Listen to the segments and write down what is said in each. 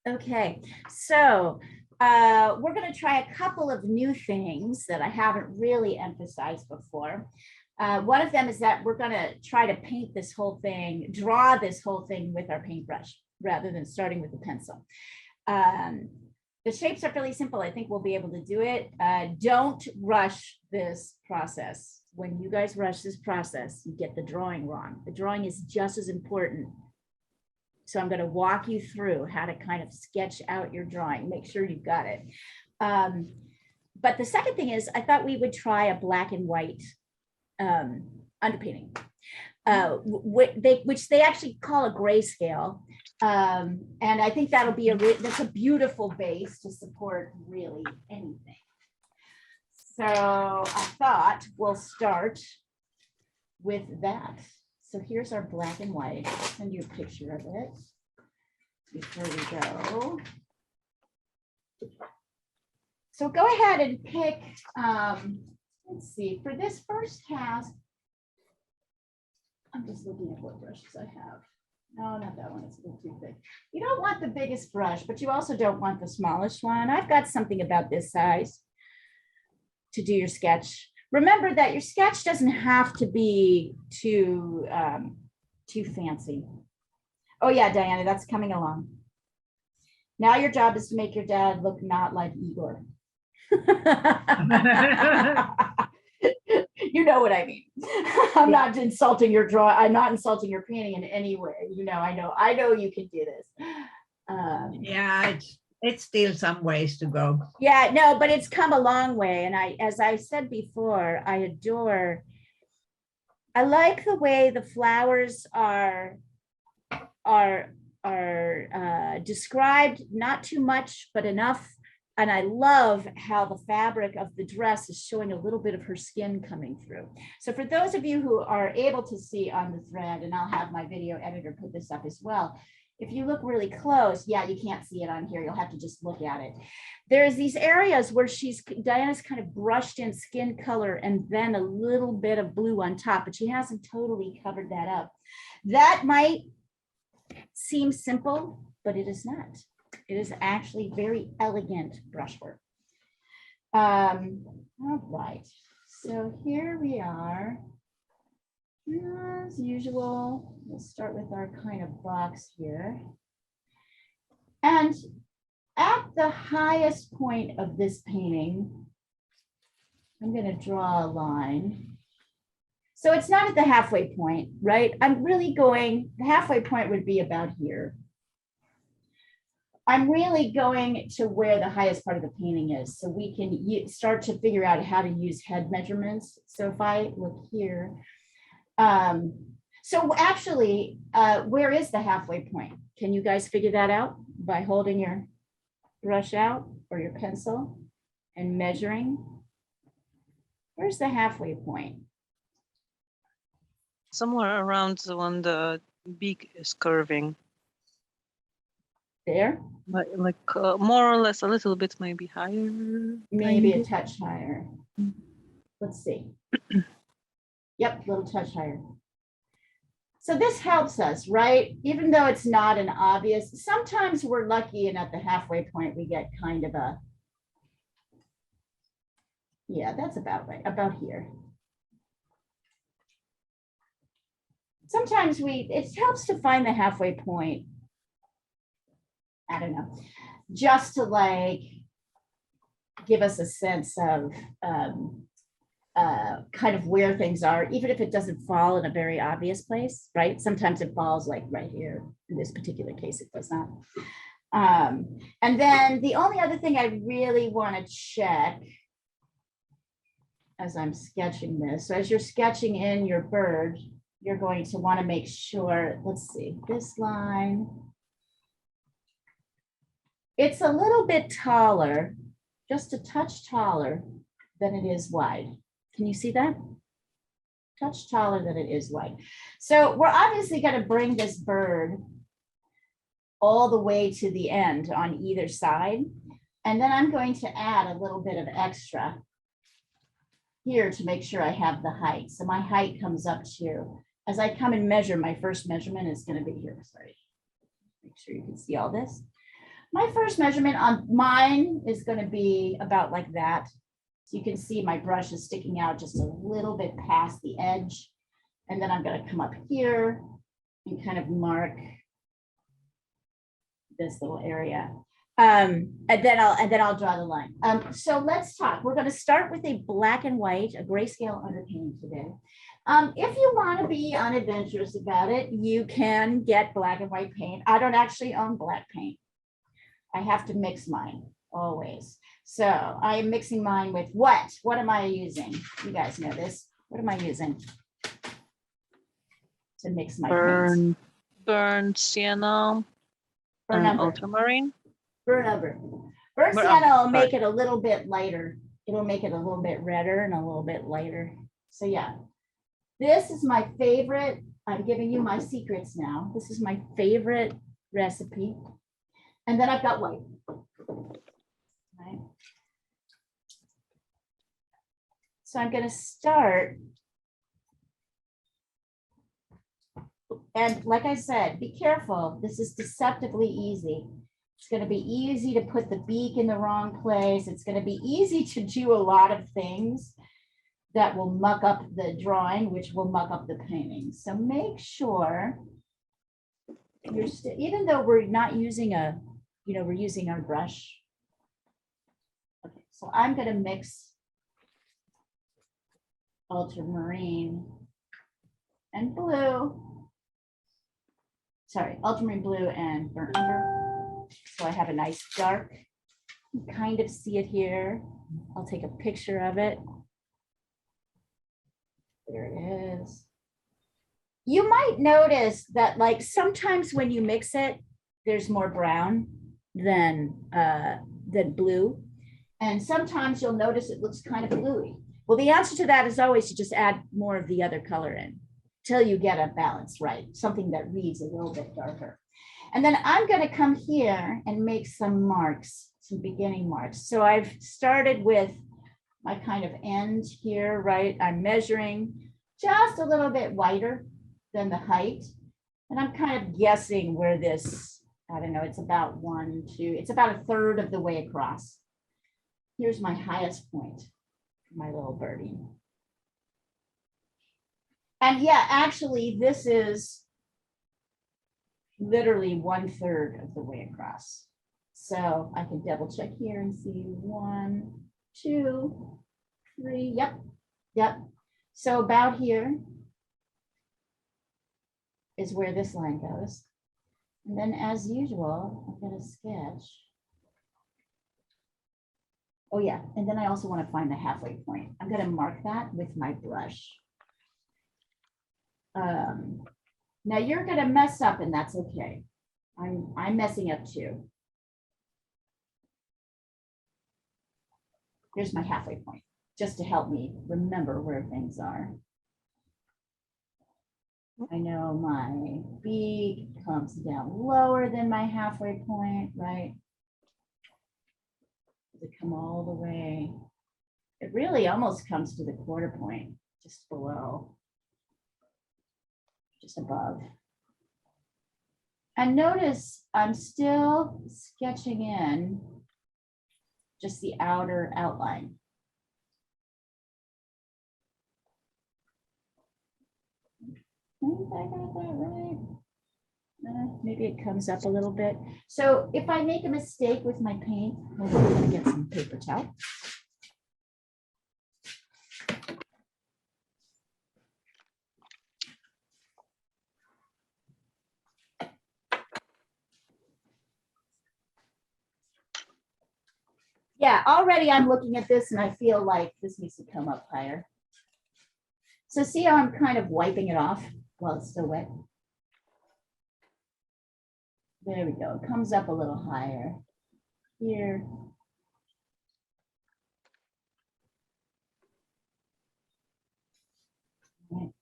Okay, so we're going to try a couple of new things that I haven't really emphasized before. One of them is that we're going to try to paint this whole thing, draw this whole thing with our paintbrush rather than starting with the pencil. The shapes are fairly simple. I think we'll be able to do it. Don't rush this process. When you guys rush this process, you get the drawing wrong. The drawing is just as important. So I'm going to walk you through how to kind of sketch out your drawing, make sure you've got it. But the second thing is I thought we would try a black and white underpainting, which they actually call a grayscale. And I think that'll be that's a beautiful base to support really anything. So I thought we'll start with that. So here's our black and white. I'll send you a picture of it before we go. So go ahead and pick, let's see, for this first task, I'm just looking at what brushes I have. No, not that one, it's a little too big. You don't want the biggest brush, but you also don't want the smallest one. I've got something about this size to do your sketch. Remember that your sketch doesn't have to be too fancy. Oh yeah, Diana, that's coming along. Now your job is to make your dad look not like Igor. You know what I mean. I'm not insulting your drawing. I'm not insulting your painting in any way. You know, I know you can do this. Yeah, it's still some ways to go. Yeah, no, but it's come a long way. And as I said before, I like the way the flowers are described, not too much, but enough. And I love how the fabric of the dress is showing a little bit of her skin coming through. So for those of you who are able to see on the thread, and I'll have my video editor put this up as well, if you look really close, yeah, you can't see it on here. You'll have to just look at it. There's these areas where Diana's kind of brushed in skin color and then a little bit of blue on top, but she hasn't totally covered that up. That might seem simple, but it is not. It is actually very elegant brushwork. All right, so here we are. As usual, we'll start with our kind of box here. And at the highest point of this painting, I'm going to draw a line. So it's not at the halfway point, right? I'm really going, the halfway point would be about here. I'm really going to where the highest part of the painting is, so we can start to figure out how to use head measurements. So if I look here, so actually, where is the halfway point? Can you guys figure that out by holding your brush out or your pencil and measuring? Where's the halfway point? Somewhere around when the beak is curving. There? Like more or less a little bit, maybe higher. Maybe a touch higher. Let's see. Yep, a little touch higher. So this helps us, right? Even though it's not an obvious, sometimes we're lucky and at the halfway point we get kind of a, yeah, that's about right, about here. Sometimes it helps to find the halfway point. I don't know, just to like give us a sense of kind of where things are, even if it doesn't fall in a very obvious place, right? Sometimes it falls like right here. In this particular case, it does not. And then the only other thing I really want to check as I'm sketching this, so as you're sketching in your bird, you're going to want to make sure, let's see, this line, it's a little bit taller, just a touch taller than it is wide. Can you see that? Touch taller than it is wide. So we're obviously going to bring this bird all the way to the end on either side. And then I'm going to add a little bit of extra here to make sure I have the height. So my height comes up to, as I come and measure, my first measurement is going to be here. Sorry, make sure you can see all this. My first measurement on mine is going to be about like that. So you can see my brush is sticking out just a little bit past the edge. And then I'm going to come up here and kind of mark this little area. And then I'll draw the line. So let's talk. We're going to start with a black and white, a grayscale underpaint today. If you want to be unadventurous about it, you can get black and white paint. I don't actually own black paint. I have to mix mine always. So I am mixing mine with what? What am I using? You guys know this. What am I using to mix my paints? Burnt sienna Burn and umber. ultramarine. Burn umber. Burnt sienna will make it a little bit lighter. It'll make it a little bit redder and a little bit lighter. So yeah, this is my favorite. I'm giving you my secrets now. This is my favorite recipe. And then I've got white. Right. So I'm going to start. And like I said, be careful. This is deceptively easy. It's going to be easy to put the beak in the wrong place. It's going to be easy to do a lot of things that will muck up the drawing, which will muck up the painting. So make sure you're still, even though we're not using a, we're using our brush. Okay, so I'm going to mix ultramarine and blue. Sorry, ultramarine blue and burnt umber. So I have a nice dark. You kind of see it here. I'll take a picture of it. There it is. You might notice that like sometimes when you mix it, there's more brown than blue. And sometimes you'll notice it looks kind of bluey. Well, the answer to that is always to just add more of the other color in till you get a balance right, something that reads a little bit darker. And then I'm going to come here and make some marks, some beginning marks. So I've started with my kind of end here, right? I'm measuring just a little bit wider than the height. And I'm kind of guessing where this, I don't know, it's about 1, 2, it's about a third of the way across. Here's my highest point for my little birdie. And yeah, actually, this is literally 1/3 of the way across. So I can double check here and see 1, 2, 3. Yep. So about here is where this line goes. And then as usual, I'm going to sketch. Oh yeah, and then I also want to find the halfway point. I'm going to mark that with my brush. Now you're going to mess up and that's okay. I'm messing up too. Here's my halfway point, just to help me remember where things are. I know my beak comes down lower than my halfway point, right? Does it come all the way? It really almost comes to the quarter point, just below, just above. And notice I'm still sketching in just the outer outline. I think I got that right. Maybe it comes up a little bit. So if I make a mistake with my paint, I'm going to get some paper towel. Yeah, already I'm looking at this and I feel like this needs to come up higher. So see how I'm kind of wiping it off while it's still wet? There we go. It comes up a little higher here. Right.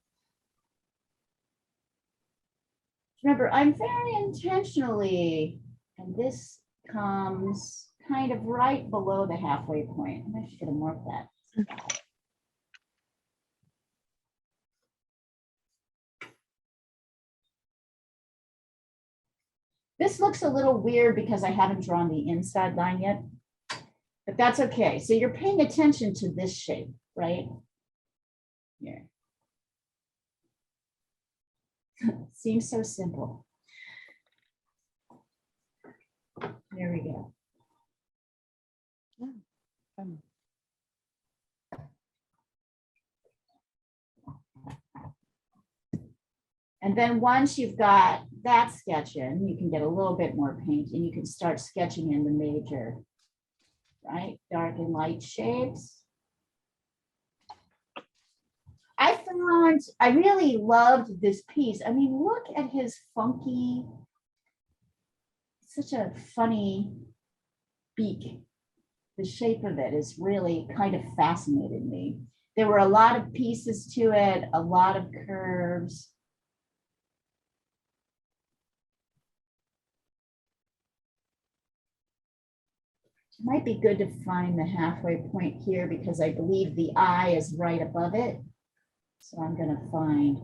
Remember, I'm very intentionally, and this comes kind of right below the halfway point. I'm actually going to mark that. This looks a little weird because I haven't drawn the inside line yet, but that's okay. So you're paying attention to this shape, right? Here. Seems so simple. There we go. And then once you've got that sketch in, you can get a little bit more paint and you can start sketching in the major, right? Dark and light shapes. I really loved this piece. I mean, look at his funky, such a funny beak. The shape of it is really kind of fascinated me. There were a lot of pieces to it, a lot of curves. It might be good to find the halfway point here because I believe the eye is right above it. So I'm going to find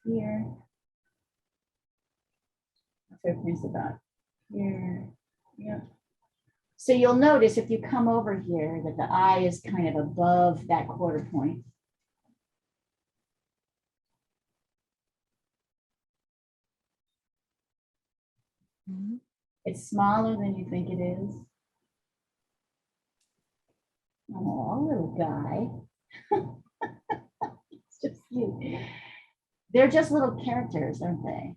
here. So points about here. Yeah. So you'll notice if you come over here that the eye is kind of above that quarter point. Mm-hmm. It's smaller than you think it is. Oh, little guy. It's just cute. They're just little characters, aren't they?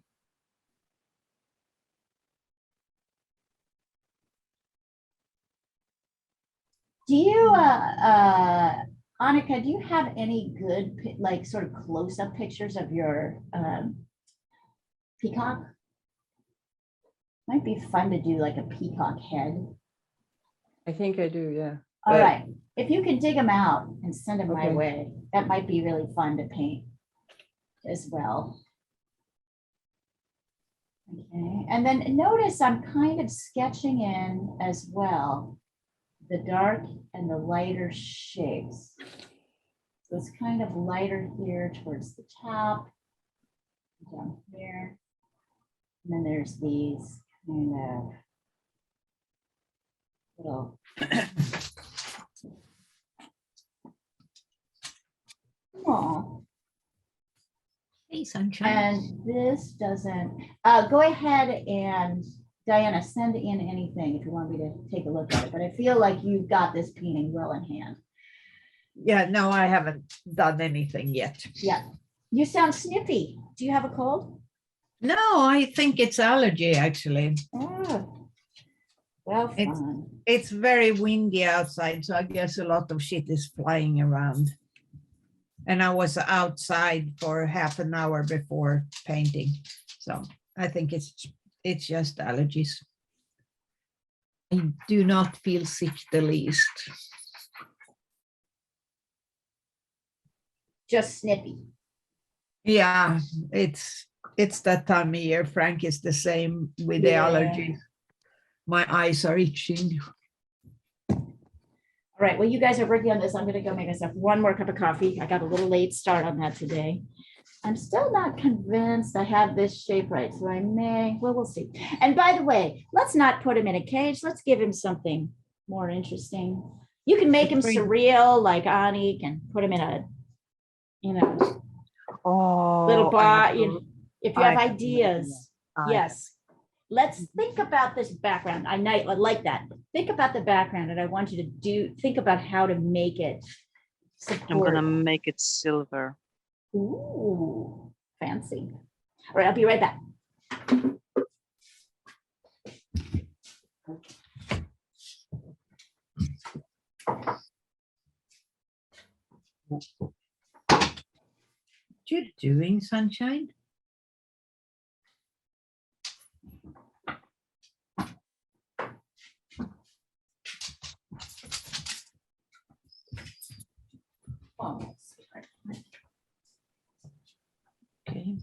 Do you, Annika, do you have any good, like sort of close-up pictures of your peacock? Might be fun to do like a peacock head. I think I do, yeah. All right. If you can dig them out and send them my Okay. way, that might be really fun to paint as well. Okay. And then notice I'm kind of sketching in as well the dark and the lighter shapes. So it's kind of lighter here towards the top, down here. And then there's these kind of little oh. Hey, sunshine. And this doesn't, go ahead and Diana, send in anything if you want me to take a look at it, but I feel like you've got this painting well in hand. Yeah, no, I haven't done anything yet. Yeah. You sound sniffy. Do you have a cold? No, I think it's allergy actually. Oh, well, fun. It's very windy outside, so I guess a lot of shit is flying around. And I was outside for half an hour before painting. So I think it's just allergies. I do not feel sick the least. Just snippy. Yeah, it's that time of year. Frank is the same with the allergies. My eyes are itching. All right, well, you guys are working on this. I'm gonna go make myself one more cup of coffee. I got a little late start on that today. I'm still not convinced I have this shape right, so I may, well, we'll see. And by the way, let's not put him in a cage. Let's give him something more interesting. You can make him surreal like Ani and put him in a, you know, little bar. If you have ideas, yes. Let's think about this background. I like that. Think about the background, and I want you to think about how to make it support. I'm gonna make it silver. Ooh, fancy. All right, I'll be right back. What you doing, sunshine? Okay.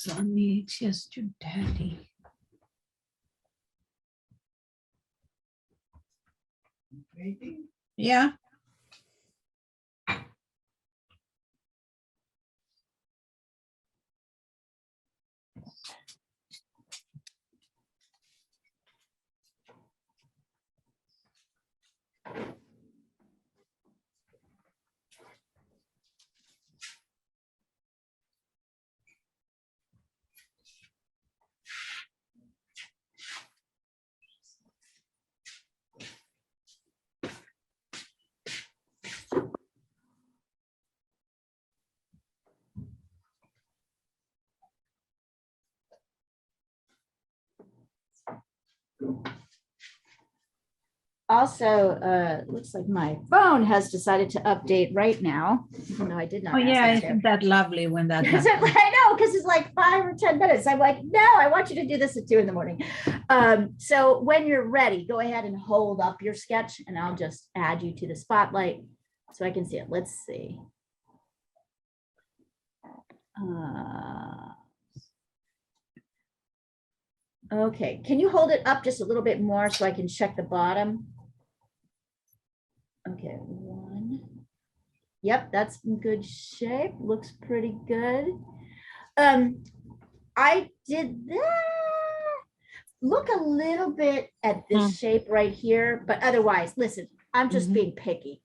sunny, it's just too dirty. Yeah. Also, looks like my phone has decided to update right now. No, I did not. Oh, ask yeah, it to. isn't that lovely when that Is it- happens? I know, because it's like 5 or 10 minutes. I'm like, no, I want you to do this at 2 in the morning. So when you're ready, go ahead and hold up your sketch and I'll just add you to the spotlight so I can see it. Let's see. Okay, can you hold it up just a little bit more so I can check the bottom? Okay, 1. Yep, that's in good shape. Looks pretty good. I did that. Look a little bit at this shape right here, but otherwise, listen, I'm just being picky.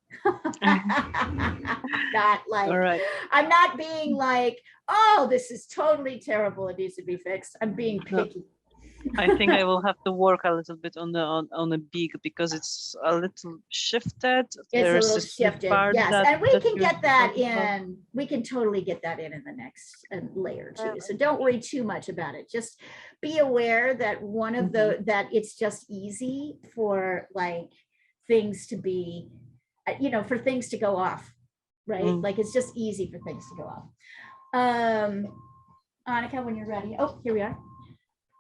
Not like, All right. I'm not being like, oh, this is totally terrible. It needs to be fixed. I'm being No. picky. I think I will have to work a little bit on the beak because it's a little shifted. It's There a is little this sweet shifted, part yes, that- and we that can you get that talked about. in. We can totally get that in the next layer too. So don't worry too much about it. Just be aware that one of the that it's just easy for like things to be, you know, for things to go off, right? Like it's just easy for things to go off. Annika, when you're ready. Oh, here we are.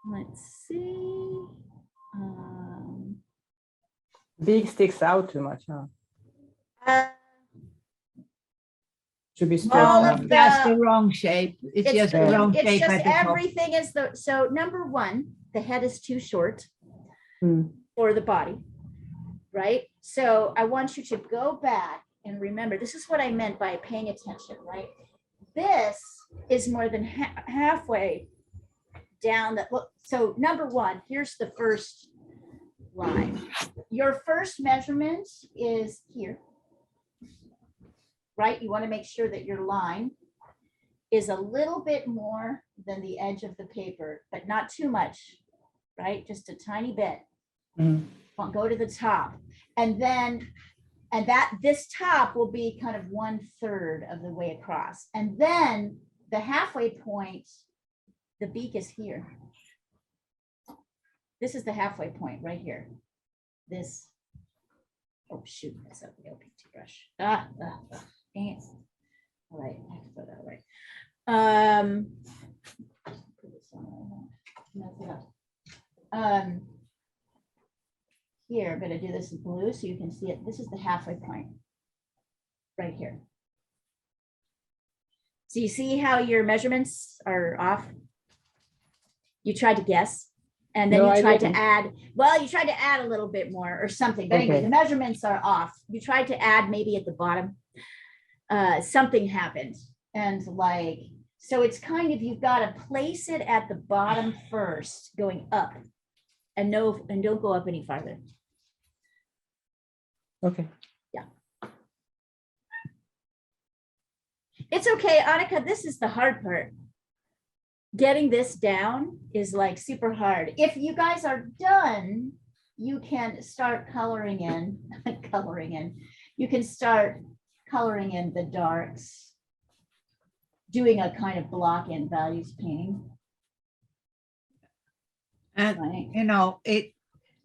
Let's see. Beak sticks out too much, huh? Should be straight all down. of That's the- the wrong shape. It's just the wrong it's shape just at the top. everything is the, so number 1, the head is too short Hmm. for the body, right? So I want you to go back and remember, this is what I meant by paying attention, right? This is more than halfway down the, look, so number 1, here's the first line. Your first measurement is here, right? You want to make sure that your line is a little bit more than the edge of the paper, but not too much, right? Just a tiny bit. Go to the top. And then, and that this top will be kind of 1/3 of the way across. And then the halfway point, the beak is here. This is the halfway point right here. This, oh shoot, that's up the LPT brush. Dang it. All right, I have to put that away. Put this on. Mess it up. Here, I'm gonna do this in blue so you can see it. This is the halfway point, right here. So you see how your measurements are off? You tried to guess, and then No, you I tried to didn't. add, well, you tried to add a little bit more or something, but anyway, Okay. the measurements are off. You tried to add maybe at the bottom. Something happened, and like, so it's kind of, you've got to place it at the bottom first, going up, and no, and don't go up any farther. Okay. It's okay, Annika, this is the hard part. Getting this down is like super hard. If you guys are done, you can start coloring in, you can start coloring in the darks, doing a kind of block in values painting, And right? you know,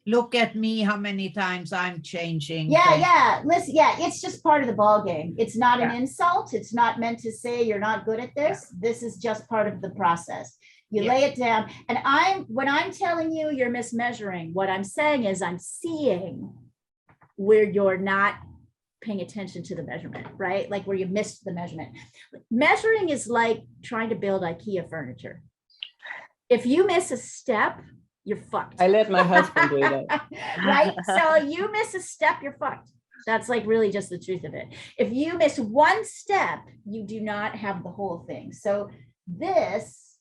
look at me, how many times I'm changing. Yeah, things. yeah, listen, yeah, it's just part of the ball game. It's not an Yeah. insult. It's not meant to say you're not good at this. This is just part of the process. You Yeah. lay it down. And when I'm telling you you're mismeasuring, what I'm saying is I'm seeing where you're not paying attention to the measurement, right? Like where you missed the measurement. Measuring is like trying to build IKEA furniture. If you miss a step, you're fucked. I let my husband do that. Right? So you miss a step, you're fucked. That's like really just the truth of it. If you miss one step, you do not have the whole thing. So this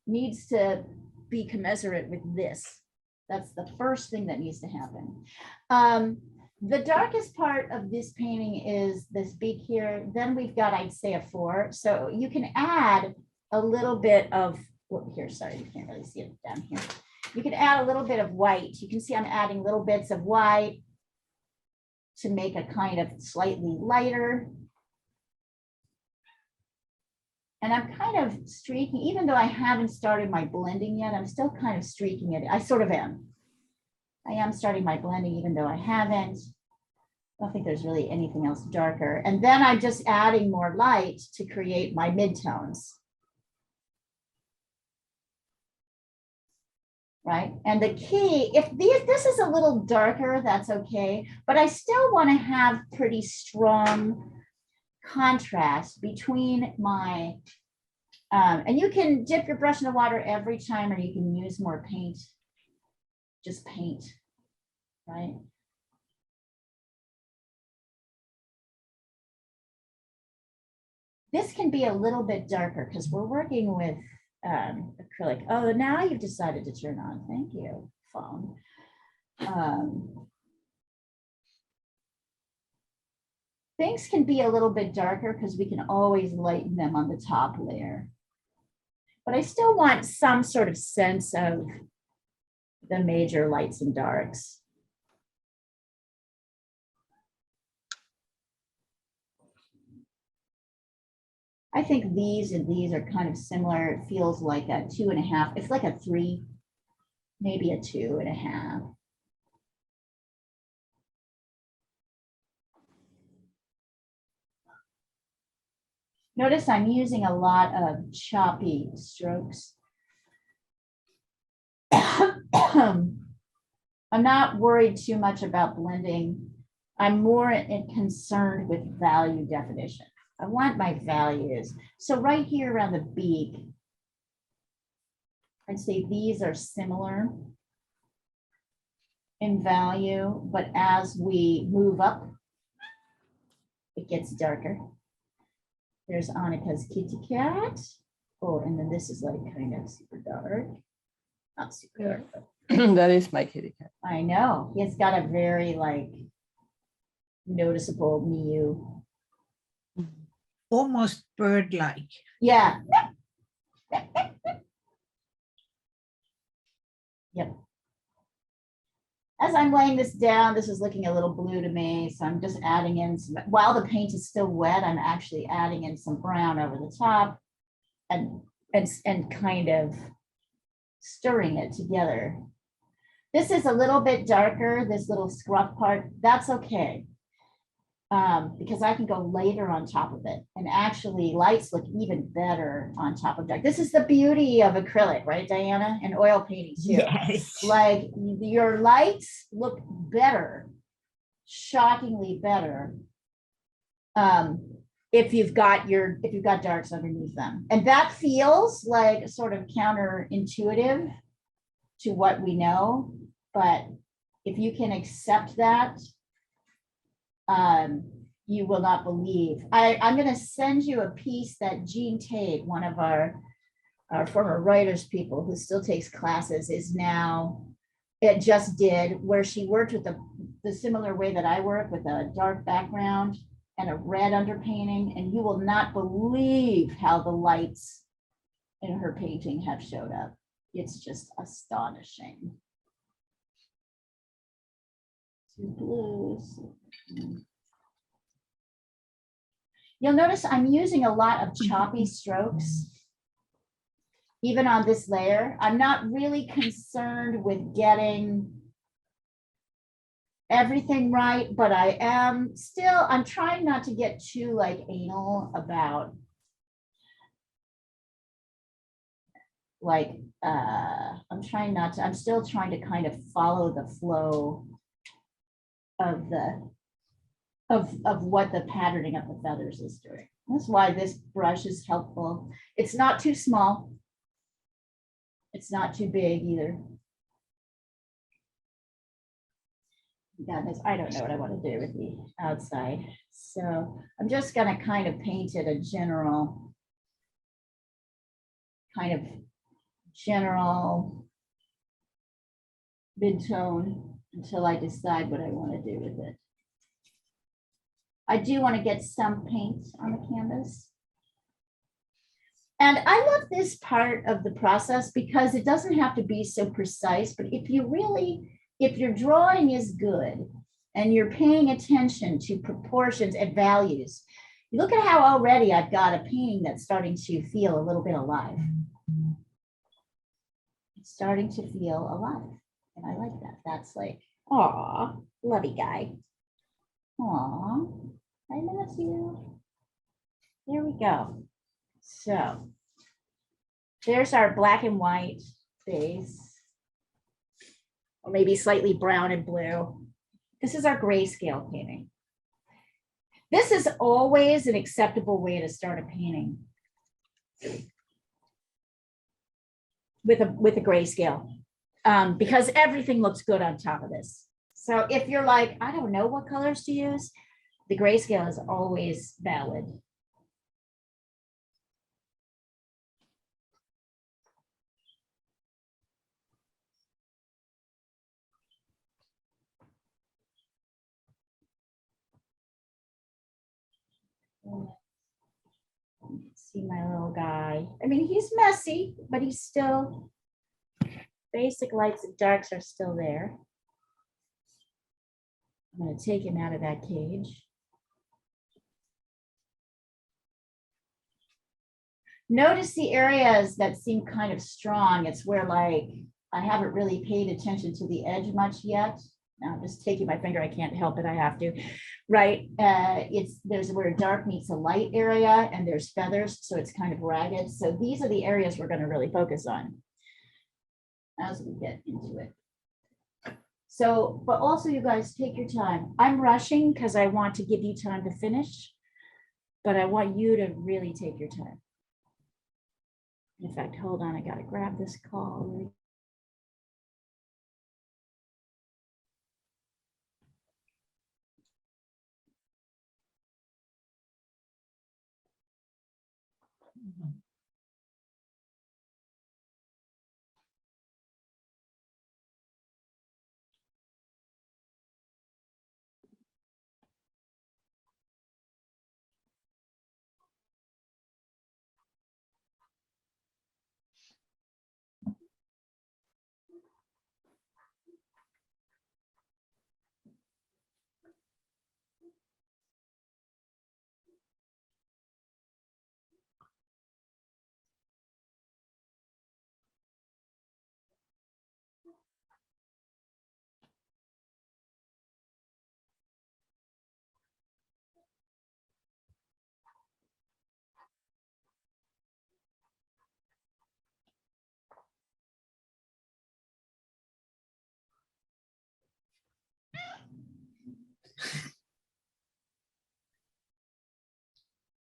needs to be commensurate with this. That's the first thing that needs to happen. The darkest part of this painting is this beak here. Then we've got, I'd say, a 4. So you can add a little bit of, here, sorry, you can't really see it down here. You can add a little bit of white. You can see I'm adding little bits of white to make a kind of slightly lighter. And I'm kind of streaking, even though I haven't started my blending yet, I'm still kind of streaking it. I sort of am. I am starting my blending even though I haven't. I don't think there's really anything else darker. And then I'm just adding more light to create my midtones. Right? And the key, if this is a little darker, that's okay, but I still want to have pretty strong contrast between my, and you can dip your brush in the water every time, or you can use more paint, just paint, right? This can be a little bit darker because we're working with acrylic. Oh, now you've decided to turn on. Thank you, phone. Things can be a little bit darker because we can always lighten them on the top layer. But I still want some sort of sense of the major lights and darks. I think these and these are kind of similar. It feels like a 2.5. It's like a 3, maybe a 2.5. Notice I'm using a lot of choppy strokes. I'm not worried too much about blending. I'm more concerned with value definition. I want my values. So right here around the beak, I'd say these are similar in value, but as we move up, it gets darker. There's Annika's kitty cat. Oh, and then this is like kind of super dark. Not super dark, but That is my kitty cat. I know. He's got a very like noticeable mew. Almost bird-like. Yeah. Yep. As I'm laying this down, this is looking a little blue to me. So I'm just adding in some, while the paint is still wet, I'm actually adding in some brown over the top and kind of stirring it together. This is a little bit darker, this little scruff part. That's okay. Because I can go later on top of it, and actually lights look even better on top of dark. This is the beauty of acrylic, right, Diana? And oil painting too. Yes. Like your lights look better, shockingly better, if you've got darks underneath them. And that feels like sort of counterintuitive to what we know, but if you can accept that, you will not believe. I'm going to send you a piece that Jean Tate, one of our former writers people who still takes classes, is now, it just did, where she worked with the similar way that I work, with a dark background and a red underpainting, and you will not believe how the lights in her painting have showed up. It's just astonishing. Two blues. You'll notice I'm using a lot of choppy strokes, even on this layer. I'm not really concerned with getting everything right, but I am still, I'm trying not to get too like anal about like, I'm still trying to kind of follow the flow of what the patterning of the feathers is doing. That's why this brush is helpful. It's not too small. It's not too big either. I don't know what I want to do with the outside. So I'm just going to kind of paint it a general mid-tone until I decide what I want to do with it. I do want to get some paint on the canvas. And I love this part of the process because it doesn't have to be so precise, but if your drawing is good and you're paying attention to proportions and values, you look at how already I've got a painting that's starting to feel a little bit alive. It's starting to feel alive. And I like that. That's like, aw, lovey guy. Aw, I miss you. There we go. So there's our black and white base, or maybe slightly brown and blue. This is our grayscale painting. This is always an acceptable way to start a painting with a grayscale, because everything looks good on top of this. So if you're like, I don't know what colors to use, the grayscale is always valid. See my little guy. I mean, he's messy, but he's still, basic lights and darks are still there. I'm going to take him out of that cage. Notice the areas that seem kind of strong. It's where like I haven't really paid attention to the edge much yet. Now I'm just taking my finger. I can't help it. I have to. Right. There's where dark meets a light area and there's feathers. So it's kind of ragged. So these are the areas we're going to really focus on as we get into it. So, but also you guys take your time. I'm rushing because I want to give you time to finish, but I want you to really take your time. In fact, hold on, I got to grab this call.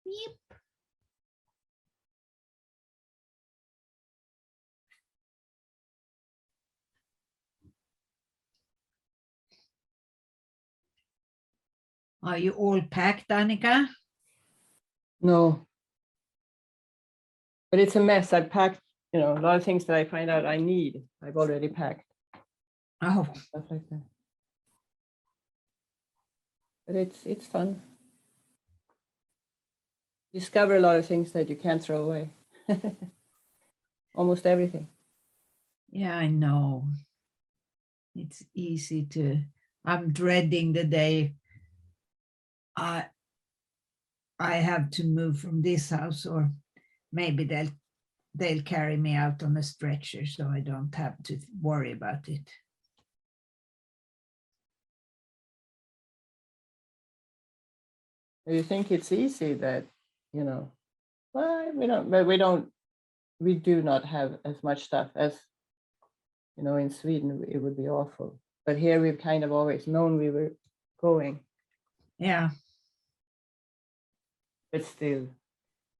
Beep. Are you all packed, Annika? No. But it's a mess. I packed, a lot of things that I find out I need. I've already packed. Oh, Stuff like that. But it's fun. Discover a lot of things that you can't throw away. Almost everything. yeah, I know. It's easy to, I'm dreading the day I have to move from this house, or maybe they'll carry me out on a stretcher so I don't have to worry about it. You think it's easy that, well, we do not have as much stuff as, in Sweden, it would be awful. But here we've kind of always known we were going, Yeah. but still.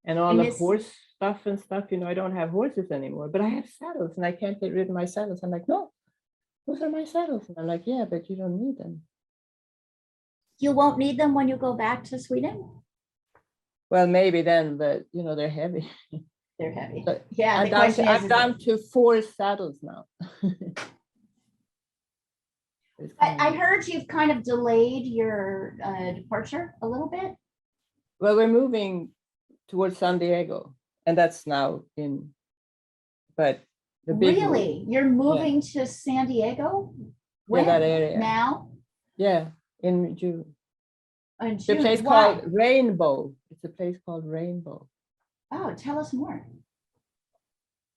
And all And the this- horse stuff and stuff. You know, I don't have horses anymore, but I have saddles and I can't get rid of my saddles. I'm like, no, those are my saddles. And I'm like, yeah, but you don't need them. You won't need them when you go back to Sweden? Well, maybe then, but you know, they're heavy. They're heavy. But Yeah, I'm the down question to, is, I'm down to 4 saddles now. It's kind I of- heard you've kind of delayed your departure a little bit. Well, we're moving towards San Diego, and that's now in, but the big move- Really? You're moving to San Diego? Yeah, When? that area. Now? Yeah, in June. In The June? place Why? called Rainbow. It's a place called Rainbow. Oh, tell us more.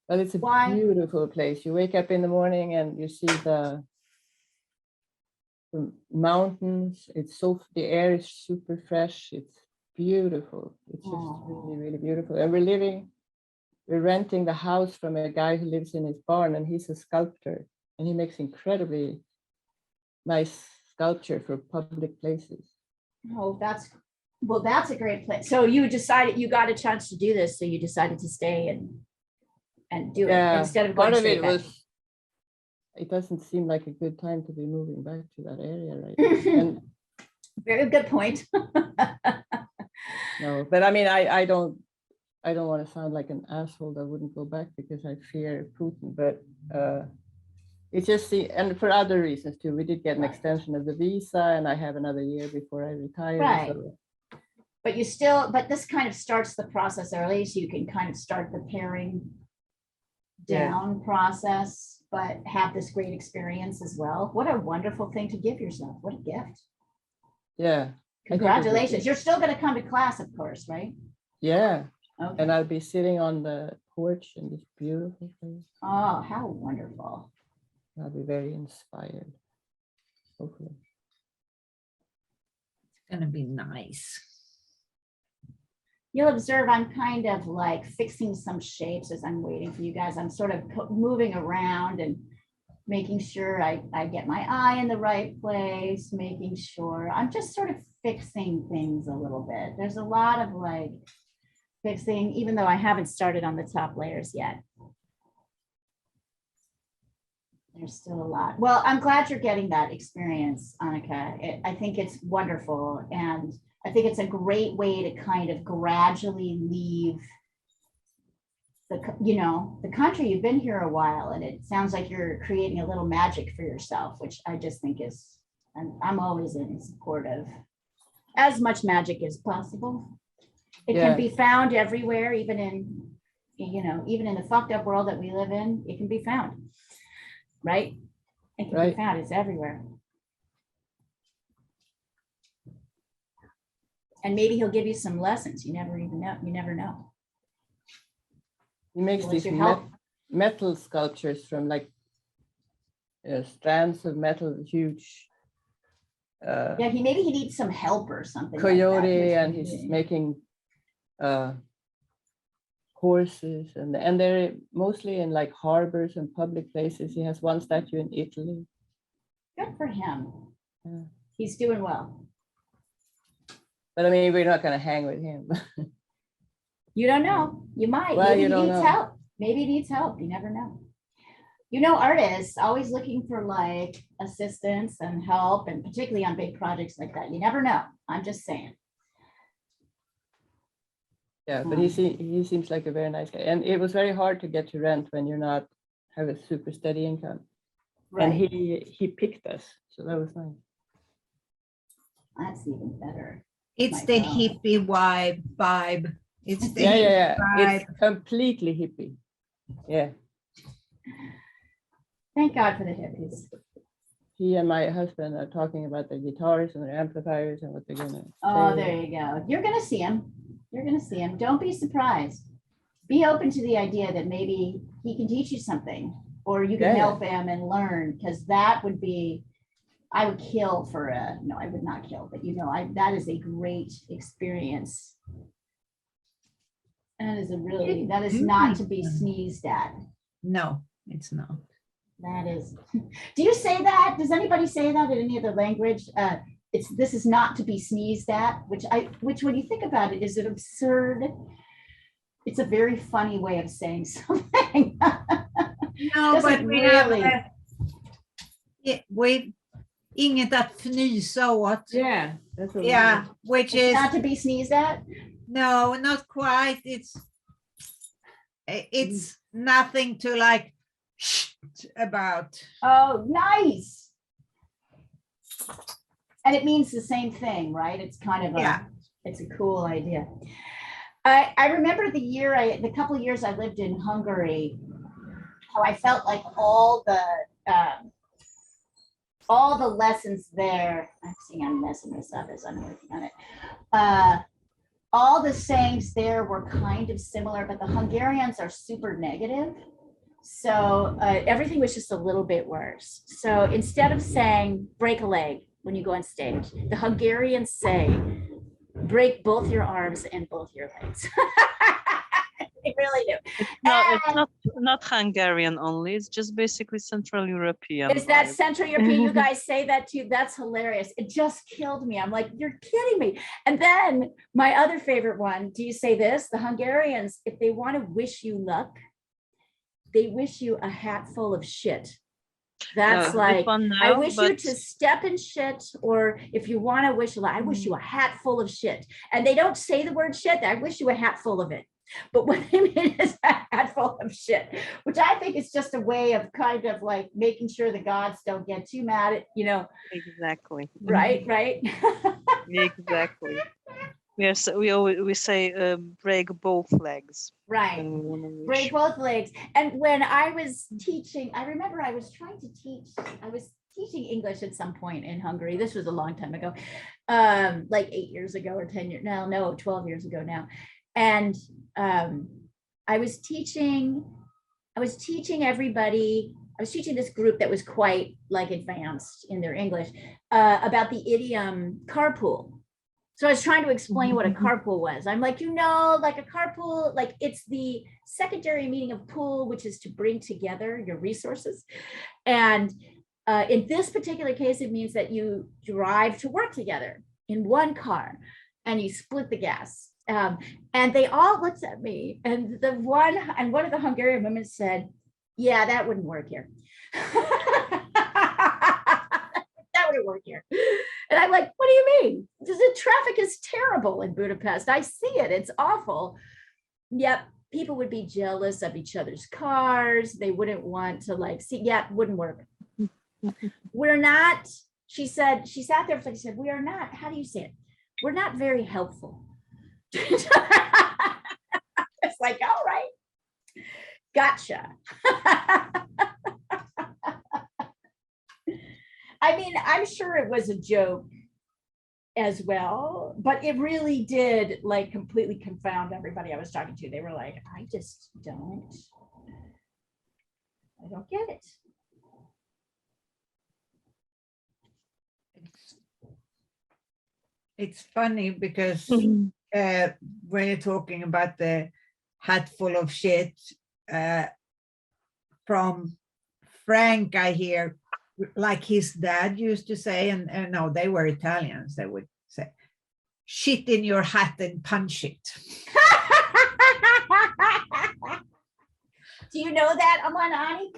Well, it's a Why? beautiful place. You wake up in the morning and you see the mountains. It's so, the air is super fresh. It's beautiful. It's just Oh. really, really beautiful. And we're renting the house from a guy who lives in his barn, and he's a sculptor, and he makes incredibly nice sculpture for public places. Oh, that's a great place. So you decided, you got a chance to do this, so you decided to stay and do it Yeah, instead of going part of straight it back. was, it doesn't seem like a good time to be moving back to that area right now. And Very good point. no, but I mean, I don't want to sound like an asshole that wouldn't go back because I fear Putin, but it's just the, and for other reasons too. We did get an Right. extension of the visa, and I have another year before I retire. Right. So But you still, but this kind of starts the process early, so you can kind of start the paring Yeah. down process, but have this great experience as well. What a wonderful thing to give yourself. What a gift. yeah, I think it'll be Congratulations. good. You're still going to come to class, of course, right? Yeah, Okay. and I'll be sitting on the porch in this beautiful place. Oh, how wonderful. I'll be very inspired. Hopefully. It's gonna be nice. You'll observe I'm kind of like fixing some shapes as I'm waiting for you guys. I'm sort of moving around and making sure I get my eye in the right place, making sure I'm just sort of fixing things a little bit. There's a lot of like fixing, even though I haven't started on the top layers yet. There's still a lot. Well, I'm glad you're getting that experience, Annika. I think it's wonderful. And I think it's a great way to kind of gradually leave the country. You've been here a while, and it sounds like you're creating a little magic for yourself, which I just think is, I'm always in support of as much magic as possible. It Yeah. can be found everywhere, even in the fucked up world that we live in, it can be found. Right? It can be Right. found, it's everywhere. And maybe he'll give you some lessons. You never even know. You never know. He makes Will these you help? metal sculptures from like strands of metal, huge Yeah, maybe he needs some help or something. like that, coyote, which and would he's be- making horses, and they're mostly in like harbors and public places. He has one statue in Italy. Good for him. Yeah. He's doing well. But I mean, we're not going to hang with him. You don't know. You might. Well, Maybe you he don't needs know. help. Maybe he needs help. You never know. Artists always looking for like assistance and help, and particularly on big projects like that. You never know. I'm just saying. Yeah, but he seems like a very nice guy. And it was very hard to get to rent when you're not have a super steady income. And Right. he picked us, so that was nice. That's even better. It's My the God. hippie vibe. It's the Yeah. hippie It's completely hippie. Yeah. Thank God for the hippies. He and my husband are talking about the guitars and their amplifiers and what they're gonna Oh, play. there you go. You're gonna see him. You're gonna see him. Don't be surprised. Be open to the idea that maybe he can teach you something, or you can Yeah. help him and learn, because that would be, I would kill for no, I would not kill, but that is a great experience. That is not to be sneezed at. No, it's not. That is, do you say that? Does anybody say that in any other language? This is not to be sneezed at, which when you think about it, is an absurd It's a very funny way of saying something. No, Doesn't but we really. have we inget att fnysa åt. Yeah, that's what we Yeah, do. which It's is not to be sneezed at. no, not quite. It's nothing to like about. Oh, nice. And it means the same thing, right? It's kind of a, Yeah. it's a cool idea. I remember the couple of years I lived in Hungary, how I felt like all the lessons there, I'm seeing I'm messing this up as I'm working on it. All the sayings there were kind of similar, but the Hungarians are super negative. So everything was just a little bit worse. So instead of saying break a leg when you go on stage, the Hungarians say break both your arms and both your legs. They really do. It's not Hungarian only. It's just basically Central European. Is that vibe. Central European? You guys say that too. That's hilarious. It just killed me. I'm like, you're kidding me. And then my other favorite one, do you say this? The Hungarians, if they want to wish you luck, they wish you a hat full of shit. That's No, like, this one I no, wish you but to step in shit, or if you want to wish, I wish you a hat full of shit. And they don't say the word shit. I wish you a hat full of it. But what they mean is a hat full of shit, which I think is just a way of kind of like making sure the gods don't get too mad at, exactly. right. Exactly. We say break both legs. Right. when we wanna wish. Break both legs. And when I was teaching, I remember I was teaching English at some point in Hungary. This was a long time ago, like 8 years ago or 10 years, no, 12 years ago now. And I was teaching everybody, I was teaching this group that was quite like advanced in their English about the idiom carpool. So I was trying to explain what a carpool was. I'm like, like a carpool, like it's the secondary meaning of pool, which is to bring together your resources. And in this particular case, it means that you drive to work together in one car and you split the gas. And they all looked at me, and one of the Hungarian women said, yeah, that wouldn't work here. That wouldn't work here. And I'm like, what do you mean? The traffic is terrible in Budapest. I see it. It's awful. Yep. People would be jealous of each other's cars. They wouldn't want to see. Yeah, wouldn't work. We're not, she sat there, she said, we are not, how do you say it? We're not very helpful. It's like, all right. Gotcha. I mean, I'm sure it was a joke as well, but it really did completely confound everybody I was talking to. They were like, I don't get it. It's funny because when you're talking about the hat full of shit, from Frank, I hear like his dad used to say, and no, they were Italians, they would say, shit in your hat and punch it. Do you know that, Amanani?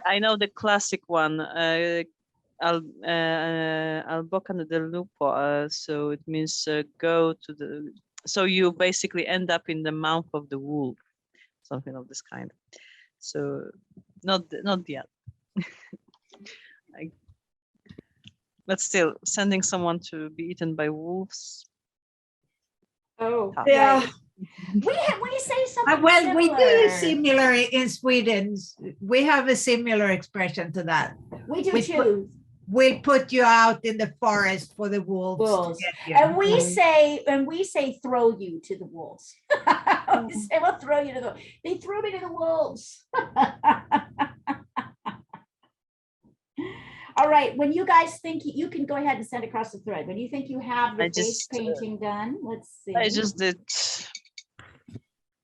I know the classic one, al bocca del lupo, so it means go to the, so you basically end up in the mouth of the wolf, something of this kind. So not yet. But still, sending someone to be eaten by wolves. Oh, Yeah. right. We say something Well, similar. we do similar in Sweden. We have a similar expression to that. We do too. We'll put you out in the forest for the wolves. To get you. And we say throw you to the wolves. We say, we'll throw you to the, they threw me to the wolves. All right, when you guys think you can go ahead and send across the thread. When you think you have the face painting done, let's see. I just did.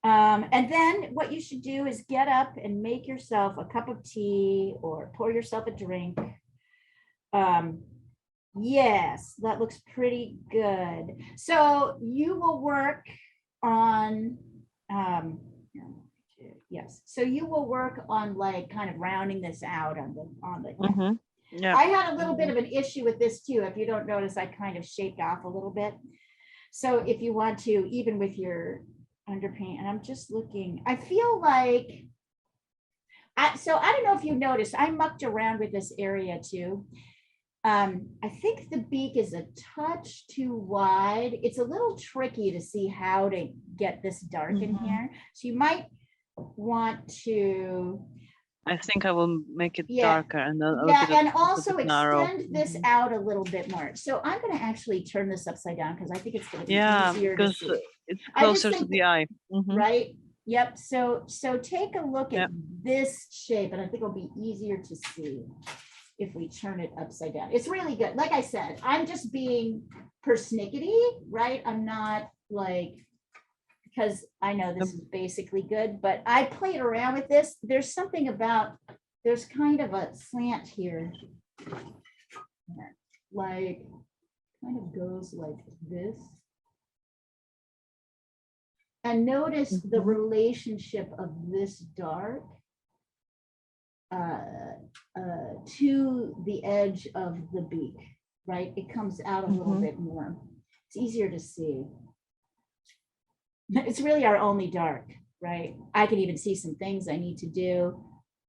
And then what you should do is get up and make yourself a cup of tea or pour yourself a drink. Yes, that looks pretty good. So you will work on Yes, so you will work on like kind of rounding this out on the. Mhm. Yeah. I had a little bit of an issue with this too. If you don't notice, I kind of shaped off a little bit. So if you want to, even with your underpaint, and I'm just looking, I feel like, so I don't know if you noticed, I mucked around with this area too. I think the beak is a touch too wide. It's a little tricky to see how to get this dark in Mhm. here. So you might want to, I think I will make it Yeah. darker and a little yeah, bit and of- a also bit narrow. extend this Mhm. out a little bit more. So I'm gonna actually turn this upside down because I think it's gonna be Yeah, easier to because see. it's I just closer to think the eye. Mhm. Right? Yep. So take a look Yeah. at this shape, and I think it'll be easier to see if we turn it upside down. It's really good. Like I said, I'm just being persnickety, right? I'm not like, because I know this is basically good, but I played around with this. There's something about, there's kind of a slant here. Like, kind of goes like this. And notice the Mhm. relationship of this dark to the edge of the beak, right? It comes out a little Mhm. bit more. It's easier to see. It's really our only dark, right? I can even see some things I need to do.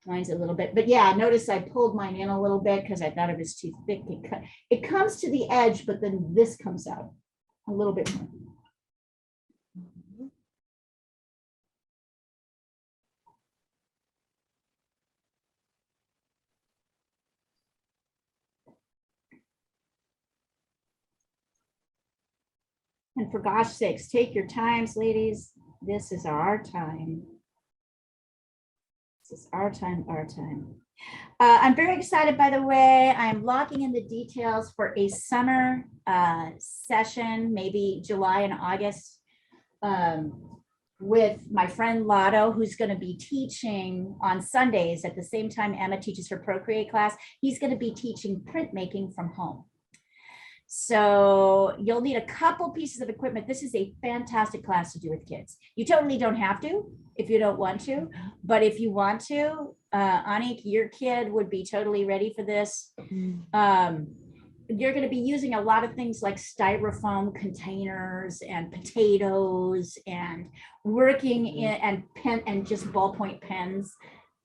Mine's a little bit, but yeah, notice I pulled mine in a little bit because I thought it was too thick. It comes to the edge, but then this comes out a little bit more. And for gosh sakes, take your times, ladies. This is our time. This is our time, our time. I'm very excited, by the way. I'm locking in the details for a summer session, maybe July and August, with my friend Lotto, who's going to be teaching on Sundays at the same time Emma teaches her Procreate class. He's going to be teaching printmaking from home. So you'll need a couple pieces of equipment. This is a fantastic class to do with kids. You totally don't have to if you don't want to, but if you want to, Anik, your kid would be totally ready for this. You're going to be using a lot of things like styrofoam containers and potatoes and working in and pen and just ballpoint pens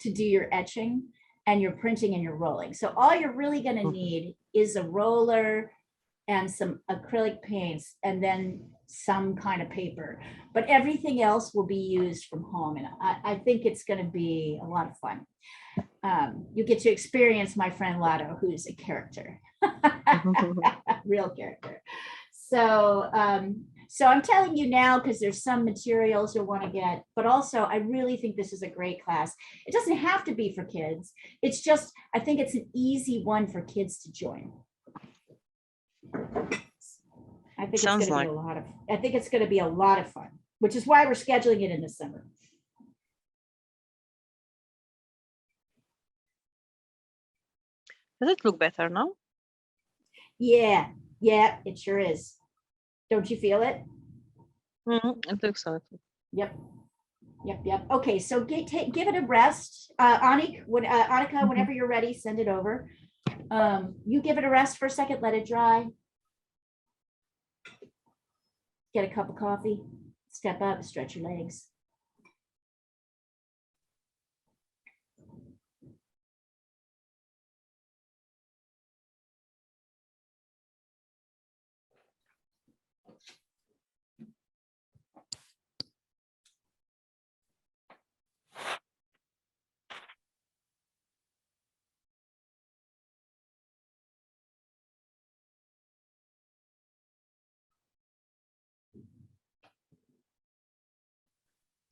to do your etching and your printing and your rolling. So all you're really going to need is a roller and some acrylic paints and then some kind of paper, but everything else will be used from home. And I think it's going to be a lot of fun. You get to experience my friend Lotto, who's a character, real character. So, so I'm telling you now, because there's some materials you'll want to get, but also I really think this is a great class. It doesn't have to be for kids. It's just, I think it's an easy one for kids to join. I think Sounds it's going like. to be a lot of, I think it's going to be a lot of fun, which is why we're scheduling it in the summer. Does it look better now? Yeah, it sure is. Don't you feel it? It looks a little. Yep. Okay, so give it a rest. Anik, Annika, whenever you're ready, send it over. You give it a rest for a second, let it dry. Get a cup of coffee, step up, stretch your legs.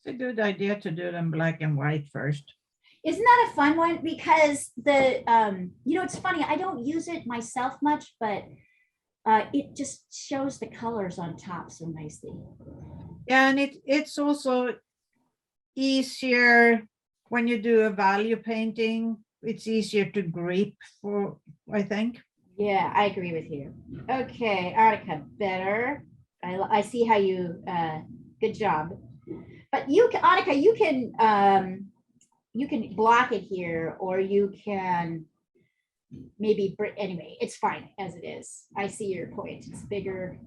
It's a good idea to do them black and white first. Isn't that a fun one? Because the, it's funny, I don't use it myself much, but it just shows the colors on top so nicely. Yeah, and it's also easier when you do a value painting. It's easier to grip for, I think. Yeah, I agree with you. Okay, Artica, better. I see how you, good job. But you can, Annika, you can block it here, or you can maybe, anyway, it's fine as it is. I see your point. It's bigger.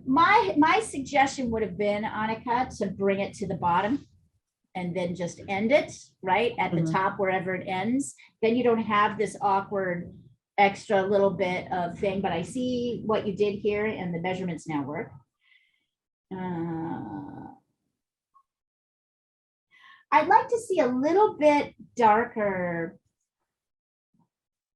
My suggestion would have been, Annika, to bring it to the bottom and then just end it right at the top wherever it ends. Then you don't have this awkward extra little bit of thing, but I see what you did here and the measurements now work. I'd like to see a little bit darker.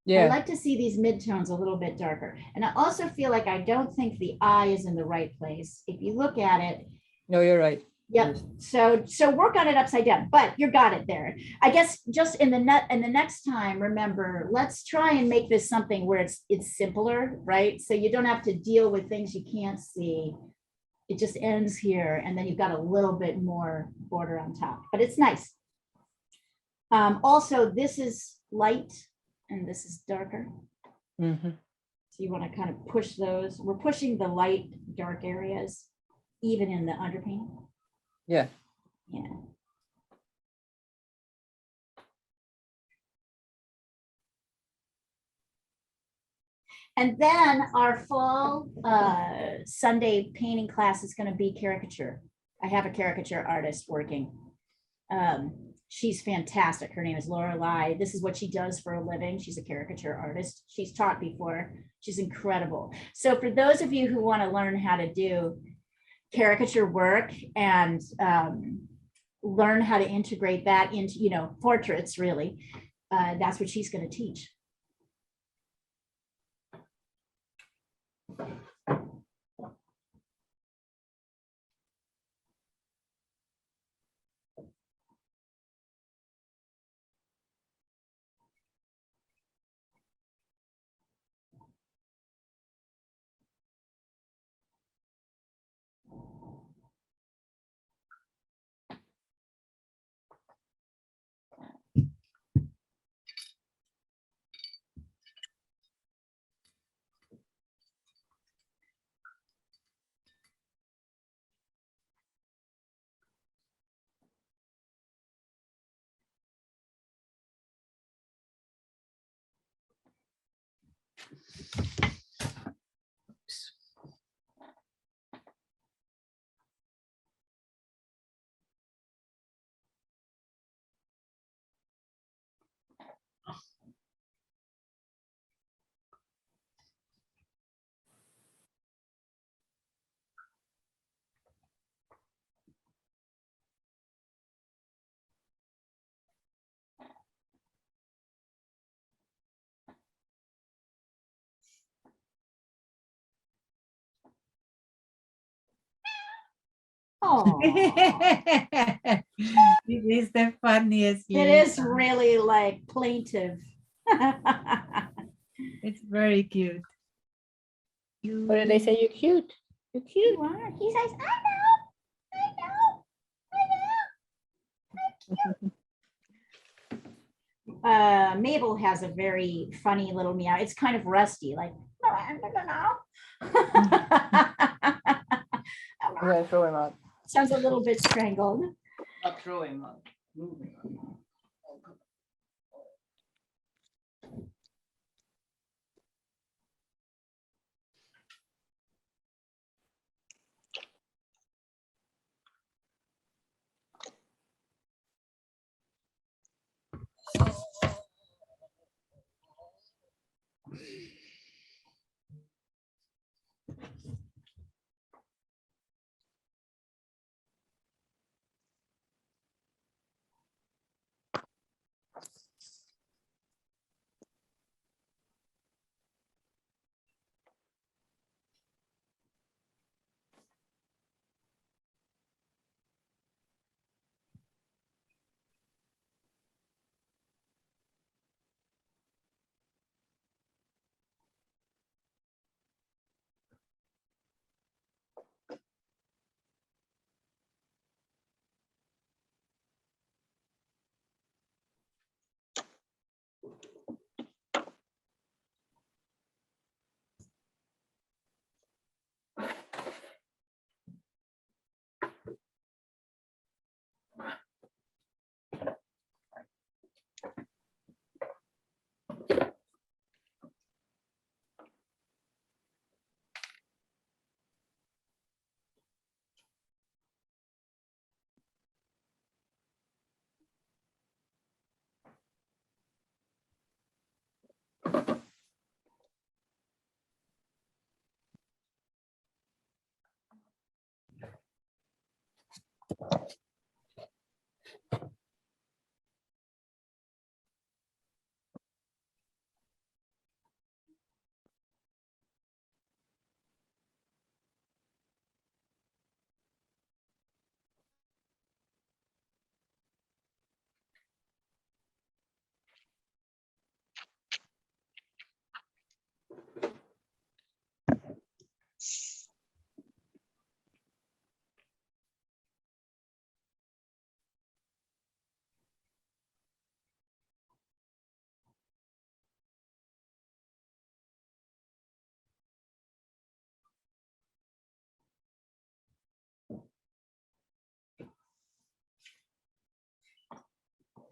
I like to see these midtones a little bit darker. And I also feel like I don't think the eye is in the right place. If you look at it. No, you're right. Yep. So work on it upside down, but you got it there. I guess just in the next time, remember, let's try and make this something where it's simpler, right? So you don't have to deal with things you can't see. It just ends here, and then you've got a little bit more border on top, but it's nice. Also, this is light and this is darker. So you want to kind of push those. We're pushing the light, dark areas, even in the underpaint. Yeah. Yeah. And then our fall Sunday painting class is going to be caricature. I have a caricature artist working. She's fantastic. Her name is Lorelei. This is what she does for a living. She's a caricature artist. She's taught before. She's incredible. So for those of you who want to learn how to do caricature work and learn how to integrate that into, portraits, really, that's what she's going to teach. It is the funniest. It is really like plaintive. It's very cute. What did they say? You're cute. You're cute. You are. He says, I know. Mabel has a very funny little meow. It's kind of rusty, like, I'm gonna throw him out. sounds a little bit strangled. Not throw him out. Moving on.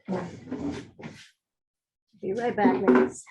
Be right back, ladies.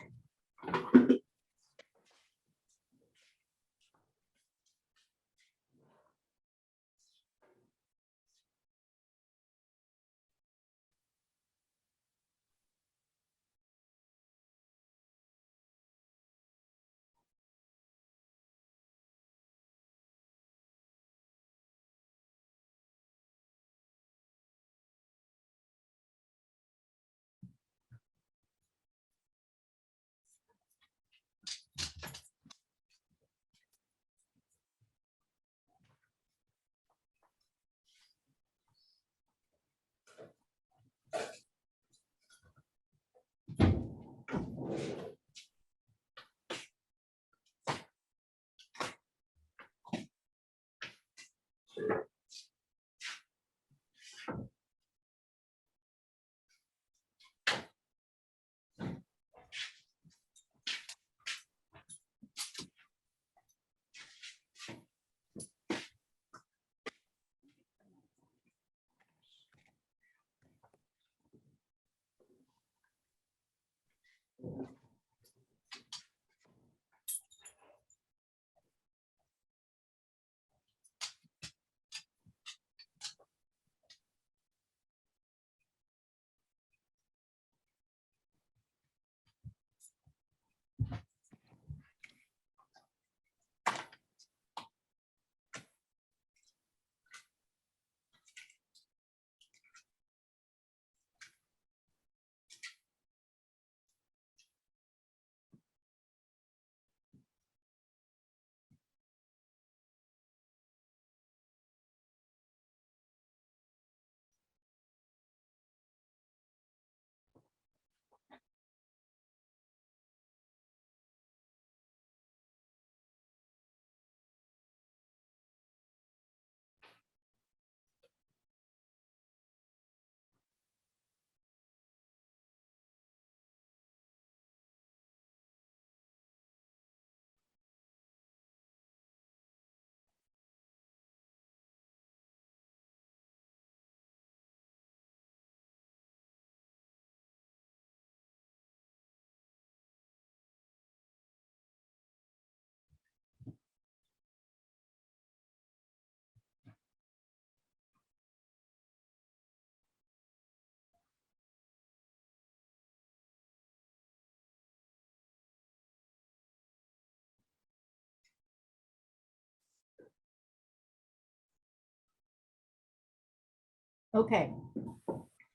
Okay.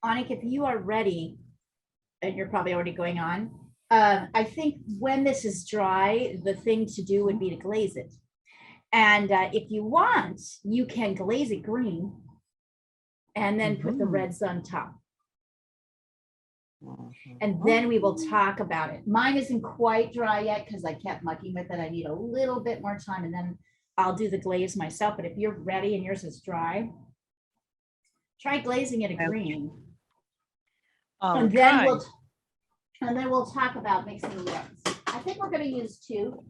Anik, if you are ready, and you're probably already going on, I think when this is dry, the thing to do would be to glaze it. And if you want, you can glaze it green and then put the reds on top. And then we will talk about it. Mine isn't quite dry yet because I kept mucking with it. I need a little bit more time and then I'll do the glaze myself. But if you're ready and yours is dry, try glazing it a green. And then we'll talk about mixing the reds. I think we're going to use 2.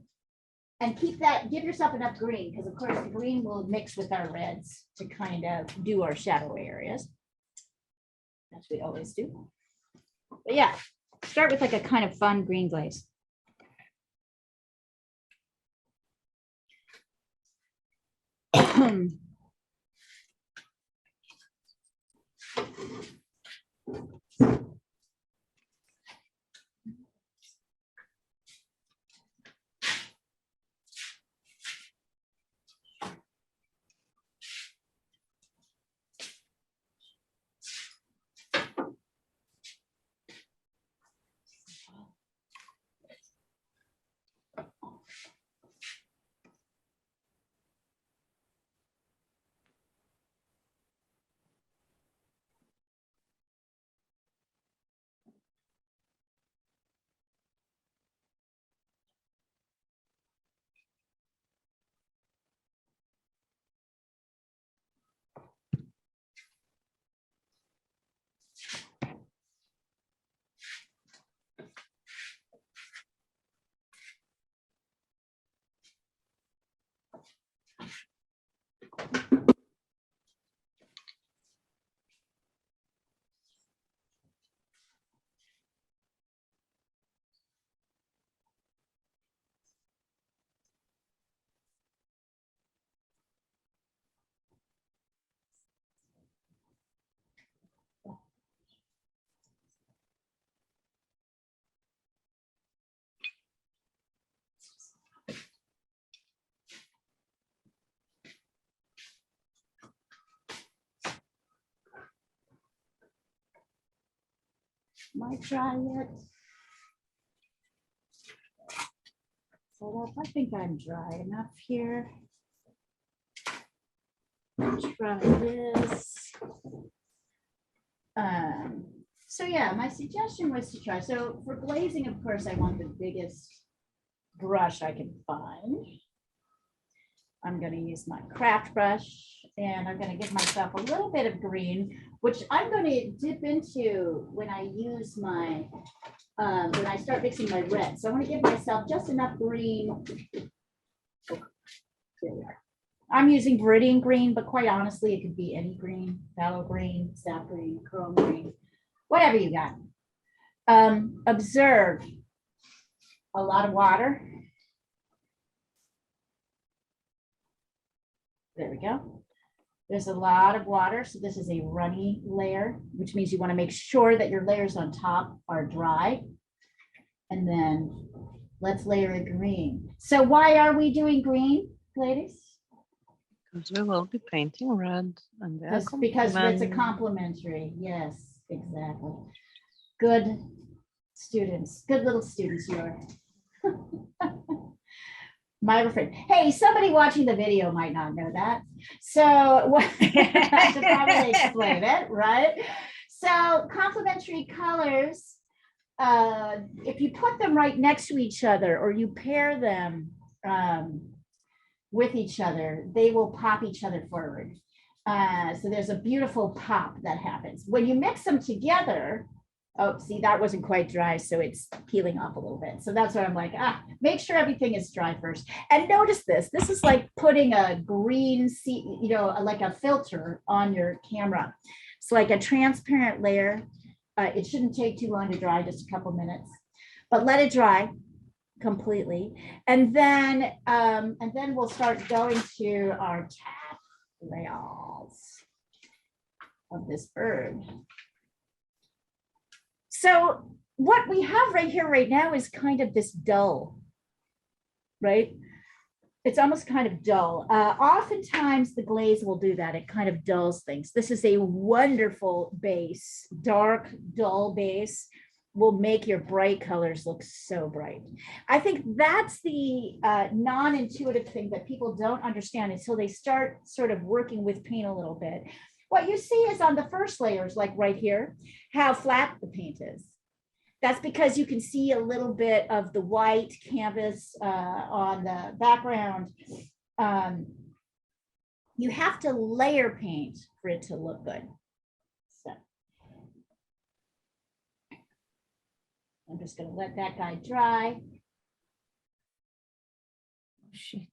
And keep that, give yourself enough green, because of course the green will mix with our reds to kind of do our shadowy areas. As we always do. But yeah, start with like a kind of fun green glaze. Am I dry yet? So I think I'm dry enough here. Try this. So yeah, my suggestion was to try. So for glazing, of course, I want the biggest brush I can find. I'm going to use my craft brush and I'm going to give myself a little bit of green, which I'm going to dip into when I use my, when I start mixing my red. So I'm going to give myself just enough green. Oh, here we are. I'm using Viridian green, but quite honestly, it could be any green, phthalo green, sap green, chrome green, whatever you got. Observe a lot of water. There we go. There's a lot of water, so this is a runny layer, which means you want to make sure that your layers on top are dry. And then let's layer a green. So why are we doing green, ladies? Because we will be painting red. And they are Because it's a complement- complementary. Yes, exactly. Good students, good little students you are. My friend. Hey, somebody watching the video might not know that. So I should probably explain it, right? So complementary colors, if you put them right next to each other or you pair them with each other, they will pop each other forward. So there's a beautiful pop that happens. When you mix them together, oh, see, that wasn't quite dry, so it's peeling off a little bit. So that's why I'm like, make sure everything is dry first. And notice this is like putting a green, you know, like a filter on your camera. It's like a transparent layer. It shouldn't take too long to dry, just a couple minutes, but let it dry completely. And then we'll start going to our top layers of this bird. So what we have right here right now is kind of this dull, right? It's almost kind of dull. Oftentimes the glaze will do that. It kind of dulls things. This is a wonderful base, dark, dull base will make your bright colors look so bright. I think that's the non-intuitive thing that people don't understand until they start sort of working with paint a little bit. What you see is on the first layers, like right here, how flat the paint is. That's because you can see a little bit of the white canvas on the background. You have to layer paint for it to look good. So I'm just going to let that guy dry. Oh, shit.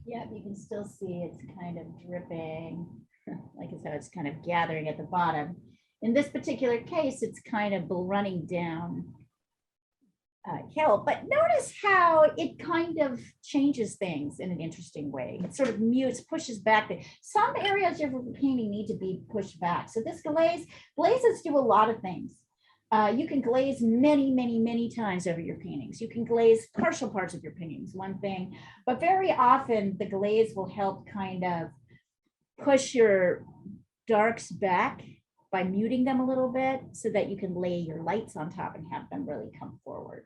Yep, you can still see it's kind of dripping. Like I said, it's kind of gathering at the bottom. In this particular case, it's kind of running down hill, but notice how it kind of changes things in an interesting way. It sort of mutes, pushes back. Some areas of your painting need to be pushed back. So this glazes do a lot of things. You can glaze many, many, many times over your paintings. You can glaze partial parts of your paintings, one thing, but very often the glaze will help kind of push your darks back by muting them a little bit so that you can lay your lights on top and have them really come forward.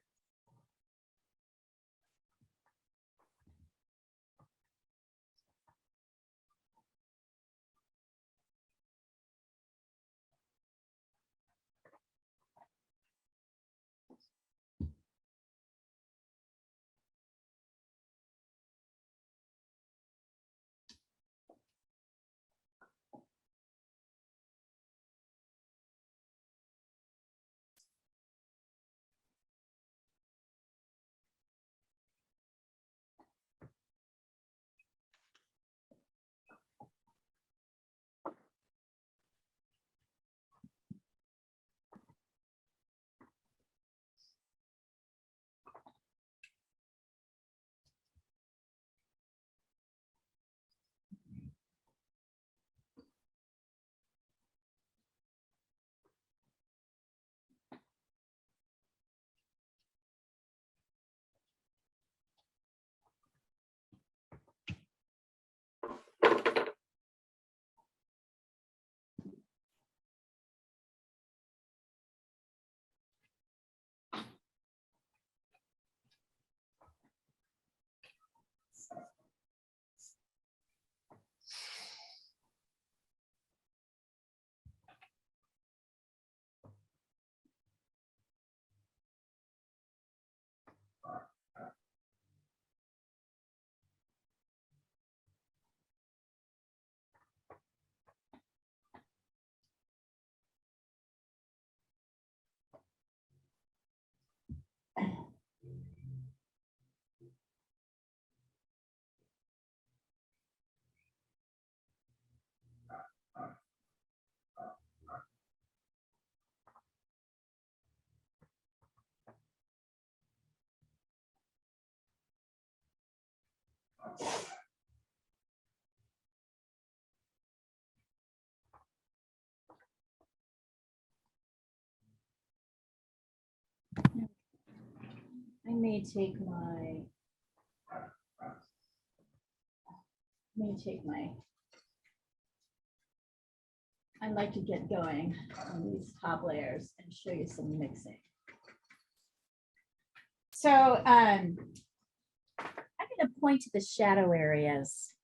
I may take my, I'd like to get going on these top layers and show you some mixing. So I'm going to point to the shadow areas.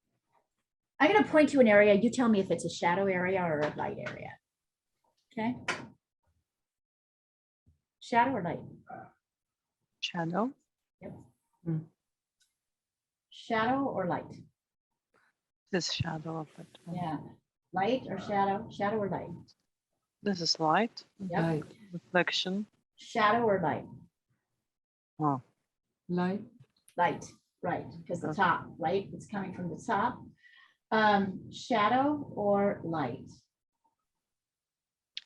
I'm going to point to an area. You tell me if it's a shadow area or a light area. Okay. Shadow or light? Shadow. Yep. Shadow or light? This shadow of it. Yeah. Light or shadow? Shadow or light? This is light. Yep. Light. Reflection. Shadow or light? Oh, Light. Light, right, because the top, right? It's coming from the top. Shadow or light?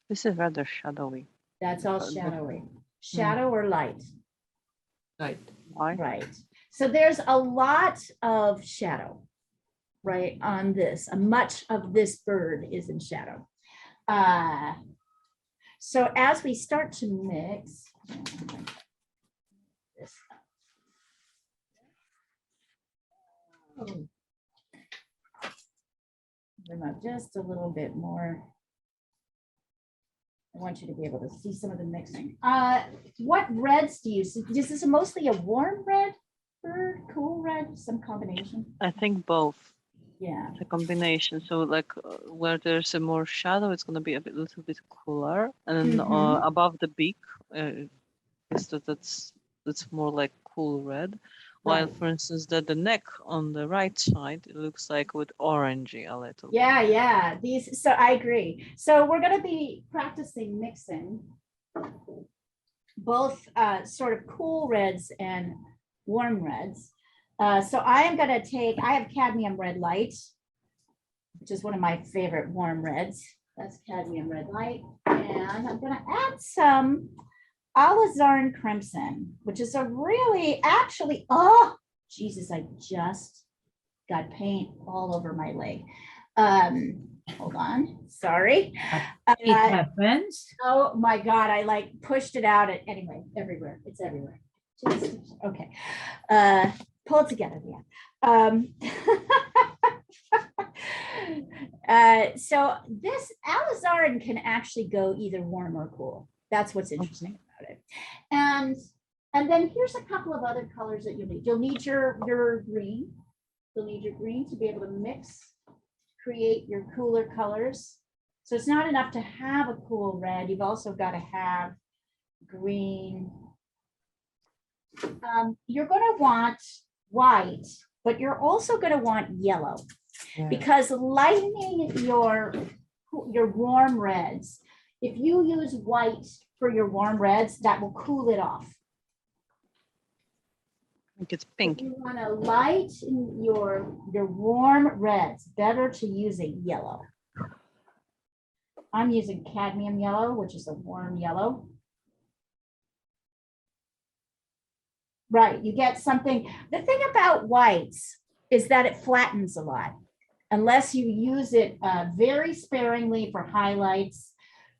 this is rather shadowy. That's all shadowy. Shadow or light? Light. Why? Right. So there's a lot of shadow, right, on this. Much of this bird is in shadow. So as we start to mix, this bring up just a little bit more. I want you to be able to see some of the mixing. What reds do you see? Is this mostly a warm red bird, cool red, some combination? I think both. Yeah. The combination. So like where there's a more shadow, it's going to be a little bit cooler, and then above the beak, that's more like cool red. While, Right. for instance, the neck on the right side, it looks like with orangey a little. Yeah, yeah. So I agree. So we're going to be practicing mixing both sort of cool reds and warm reds. So I am gonna I have cadmium red light, which is one of my favorite warm reds. That's cadmium red light. And I'm gonna add some alizarin crimson, which is a really actually, oh, Jesus, I just got paint all over my leg. Hold on, sorry. It happens. Oh my God, I like pushed it out anyway, everywhere. It's everywhere. Just, okay. Pull it together, yeah. So this alizarin can actually go either warm or cool. That's what's interesting about it. And then here's a couple of other colors that you'll need. You'll need your green. You'll need your green to be able to mix, create your cooler colors. So it's not enough to have a cool red. You've also got to have green. You're going to want white, but you're also going to want yellow, because lightening your warm reds, if you use white for your warm reds, that will cool it off. I think it's pink. If you want to lighten your warm reds, better to use a yellow. I'm using cadmium yellow, which is a warm yellow. Right, you get something. The thing about whites is that it flattens a lot, unless you use it very sparingly for highlights,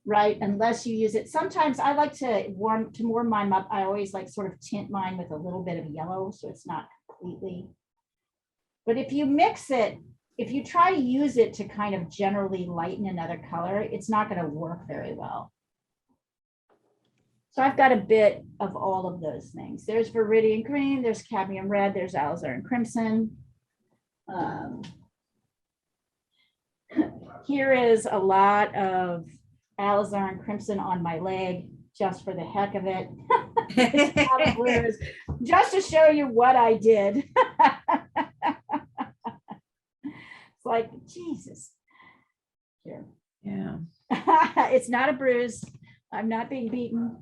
right? Unless you use it. Sometimes I like to warm mine up. I always like sort of tint mine with a little bit of yellow, so it's not completely. But if you mix it, if you try to use it to kind of generally lighten another color, it's not going to work very well. So I've got a bit of all of those things. There's Viridian green, there's cadmium red, there's alizarin crimson. Here is a lot of alizarin crimson on my leg, just for the heck of it. It's not a blues, just to show you what I did. It's like, Jesus. Here. Yeah. It's not a bruise. I'm not being beaten.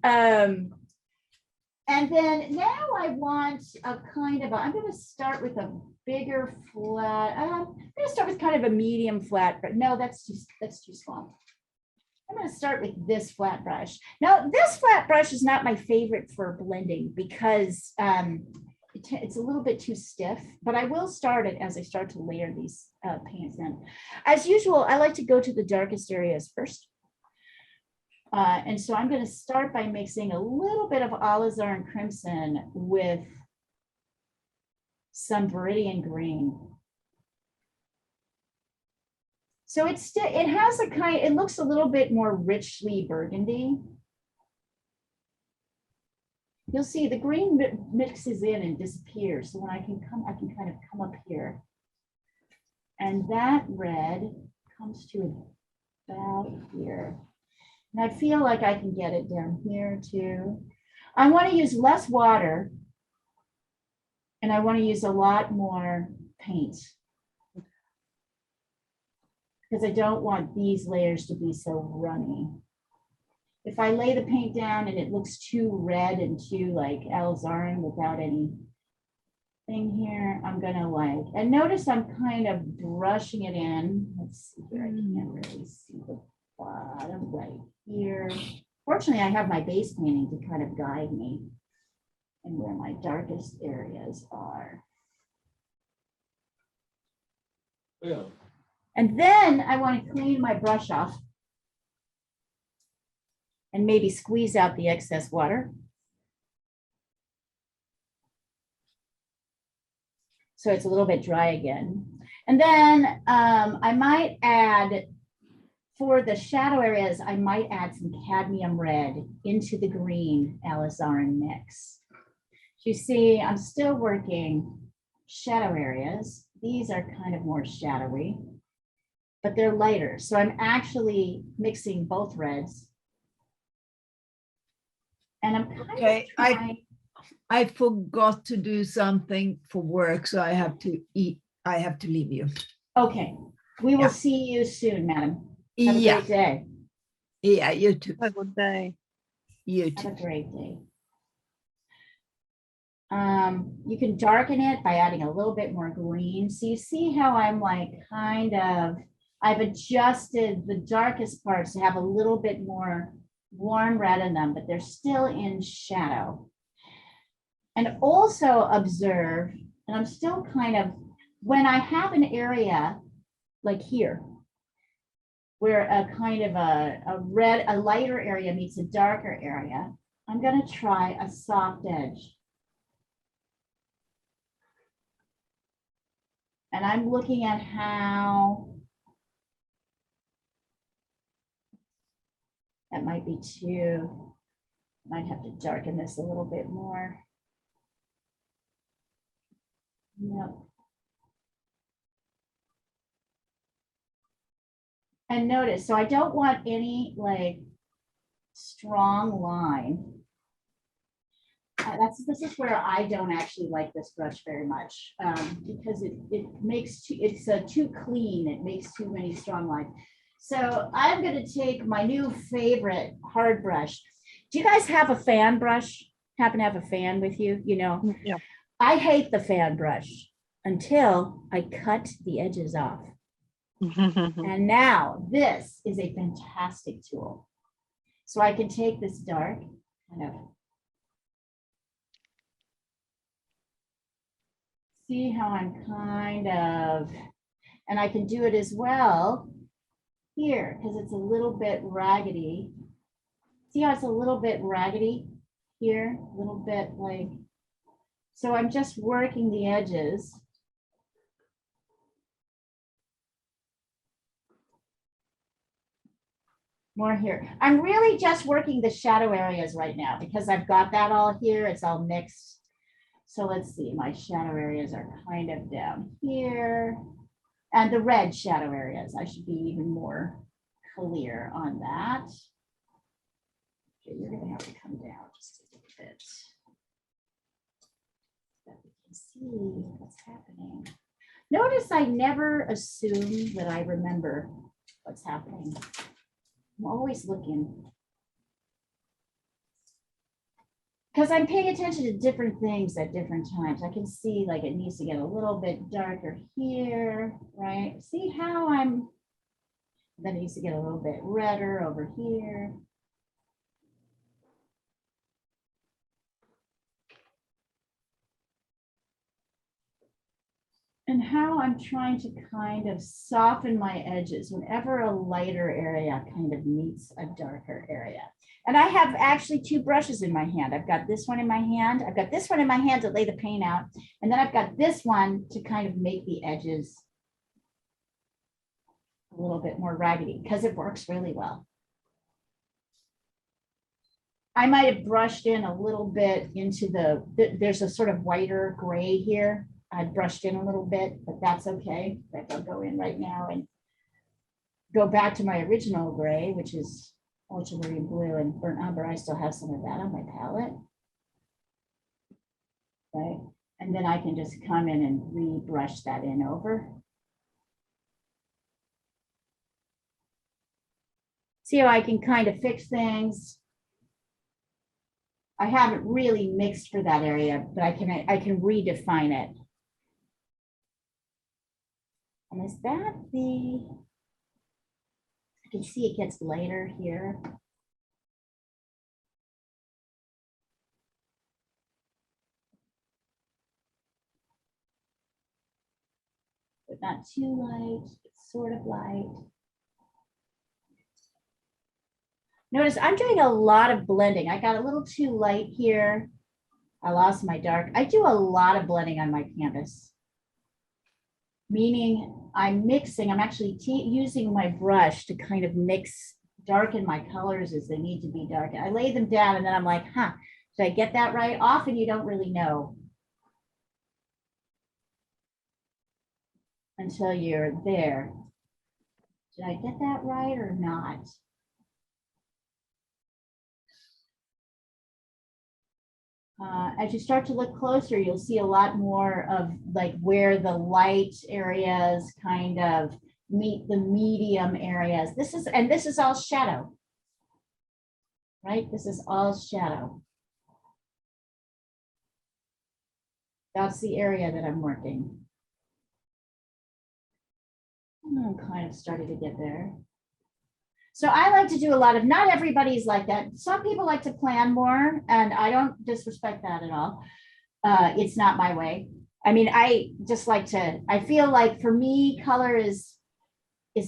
And then now I want a kind of I'm going to start with a bigger flat. I'm going to start with kind of a medium flat, but no, that's too small. I'm going to start with this flat brush. Now, this flat brush is not my favorite for blending because it's a little bit too stiff, but I will start it as I start to layer these paints in. As usual, I like to go to the darkest areas first. And so I'm going to start by mixing a little bit of alizarin crimson with some Viridian green. So it has a kind, it looks a little bit more richly burgundy. You'll see the green mixes in and disappears. So when I can kind of come up here. And that red comes to about here. And I feel like I can get it down here too. I want to use less water. And I want to use a lot more paint. Because I don't want these layers to be so runny. If I lay the paint down and it looks too red and too like alizarin without any thing here, I'm gonna like, and notice I'm kind of brushing it in. Let's see here, I can't really see the bottom right here. Fortunately, I have my base painting to kind of guide me and where my darkest areas are. Yeah. And then I want to clean my brush off and maybe squeeze out the excess water. So it's a little bit dry again. And then I might add, for the shadow areas, I might add some cadmium red into the green alizarin mix. You see, I'm still working shadow areas. These are kind of more shadowy, but they're lighter. So I'm actually mixing both reds. And I'm kind Okay, of trying. I forgot to do something for work, so I have to eat. I have to leave you. Okay, we will Yeah. see you soon, madam. Have a Yeah, great day. yeah, you too. Have a good day. You Have too. a great day. You can darken it by adding a little bit more green. So you see how I'm like kind of, I've adjusted the darkest parts to have a little bit more warm red in them, but they're still in shadow. And also observe, and I'm still kind of, when I have an area like here, where a kind of a lighter area meets a darker area, I'm going to try a soft edge. And I'm looking at how that might be too, might have to darken this a little bit more. Yep. And notice, so I don't want any like strong line. This is where I don't actually like this brush very much because it makes it's too clean. It makes too many strong lines. So I'm going to take my new favorite hard brush. Do you guys have a fan brush? Happen to have a fan with you? You know, Yeah. I hate the fan brush until I cut the edges off. And now this is a fantastic tool. So I can take this dark kind of. See how I'm kind of, and I can do it as well here because it's a little bit raggedy. See how it's a little bit raggedy here, a little bit like, so I'm just working the edges. More here. I'm really just working the shadow areas right now because I've got that all here. It's all mixed. So let's see, my shadow areas are kind of down here. And the red shadow areas, I should be even more clear on that. Okay, you're gonna have to come down just a little bit. So that we can see what's happening. Notice I never assume that I remember what's happening. I'm always looking. Because I'm paying attention to different things at different times. I can see like it needs to get a little bit darker here, right? See how then it needs to get a little bit redder over here. And how I'm trying to kind of soften my edges whenever a lighter area kind of meets a darker area. And I have actually two brushes in my hand. I've got this one in my hand. I've got this one in my hand to lay the paint out. And then I've got this one to kind of make the edges a little bit more raggedy because it works really well. I might have brushed in a little bit into there's a sort of whiter gray here. I brushed in a little bit, but that's okay. I'll go in right now and go back to my original gray, which is ultramarine blue and burnt umber. I still have some of that on my palette. Right. And then I can just come in and rebrush that in over. See how I can kind of fix things. I haven't really mixed for that area, but I can redefine it. And is that I can see it gets lighter here. But not too light, it's sort of light. Notice I'm doing a lot of blending. I got a little too light here. I lost my dark. I do a lot of blending on my canvas. Meaning I'm mixing, I'm actually using my brush to kind of darken my colors as they need to be darkened. I lay them down and then I'm like, huh, did I get that right? Often you don't really know until you're there. Did I get that right or not? As you start to look closer, you'll see a lot more of like where the light areas kind of meet the medium areas. This is all shadow, right? This is all shadow. That's the area that I'm working. I'm kind of starting to get there. So I like to do a lot of, not everybody's like that. Some people like to plan more, and I don't disrespect that at all. It's not my way. I mean, I just like to, I feel like for me, color is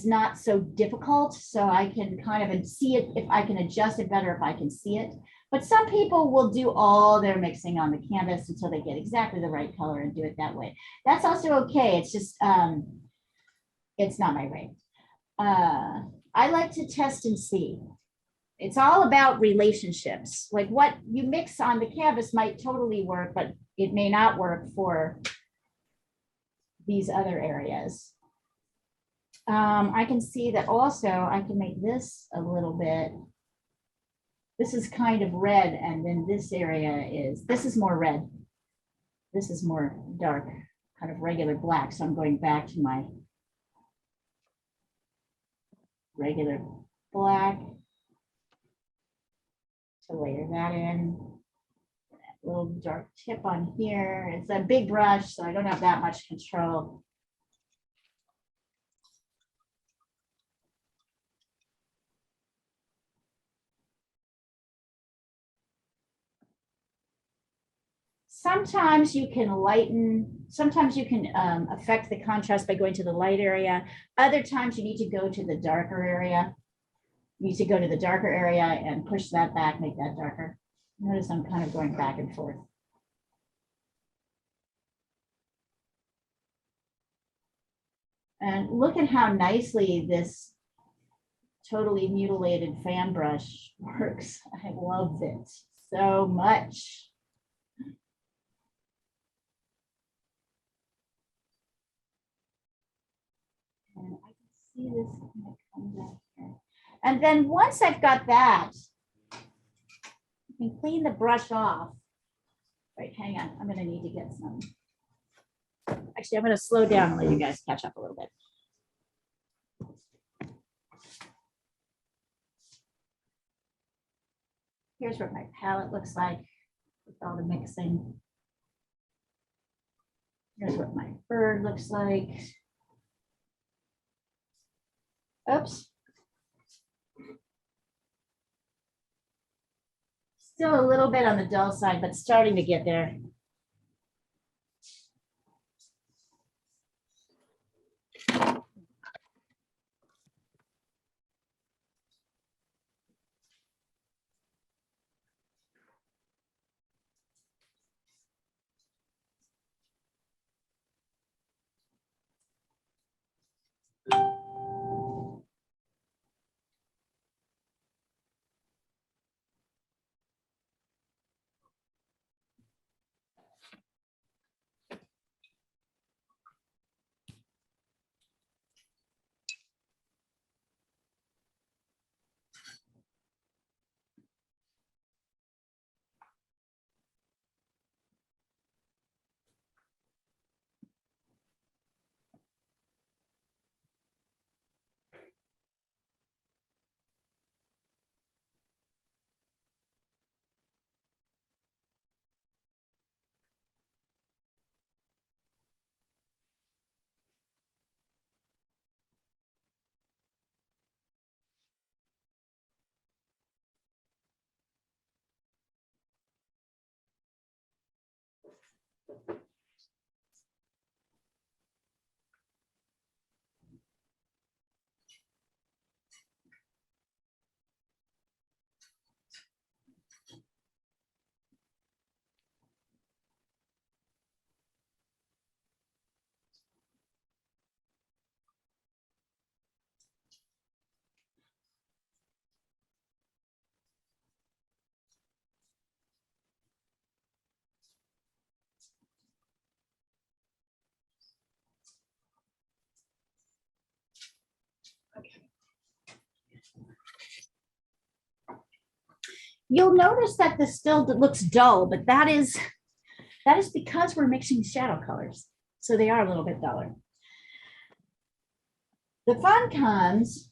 not so difficult. So I can kind of see it, if I can adjust it better, if I can see it. But some people will do all their mixing on the canvas until they get exactly the right color and do it that way. That's also okay. It's just, it's not my way. I like to test and see. It's all about relationships. Like what you mix on the canvas might totally work, but it may not work for these other areas. I can see that also I can make this a little bit. This is kind of red, and then this area is, this is more red. This is more dark, kind of regular black. So I'm going back to my regular black to layer that in. That little dark tip on here. It's a big brush, so I don't have that much control. Sometimes you can lighten, sometimes you can affect the contrast by going to the light area. Other times you need to go to the darker area. You need to go to the darker area and push that back, make that darker. Notice I'm kind of going back and forth. And look at how nicely this totally mutilated fan brush works. I love it so much. And I can see this kind of come back here. And then once I've got that, I can clean the brush off. Wait, hang on. I'm going to need to get some. Actually, I'm going to slow down and let you guys catch up a little bit. Here's what my palette looks like with all the mixing. Here's what my bird looks like. Oops. Still a little bit on the dull side, but starting to get there. You'll notice that this still looks dull, but that is because we're mixing shadow colors. So they are a little bit duller. The fun comes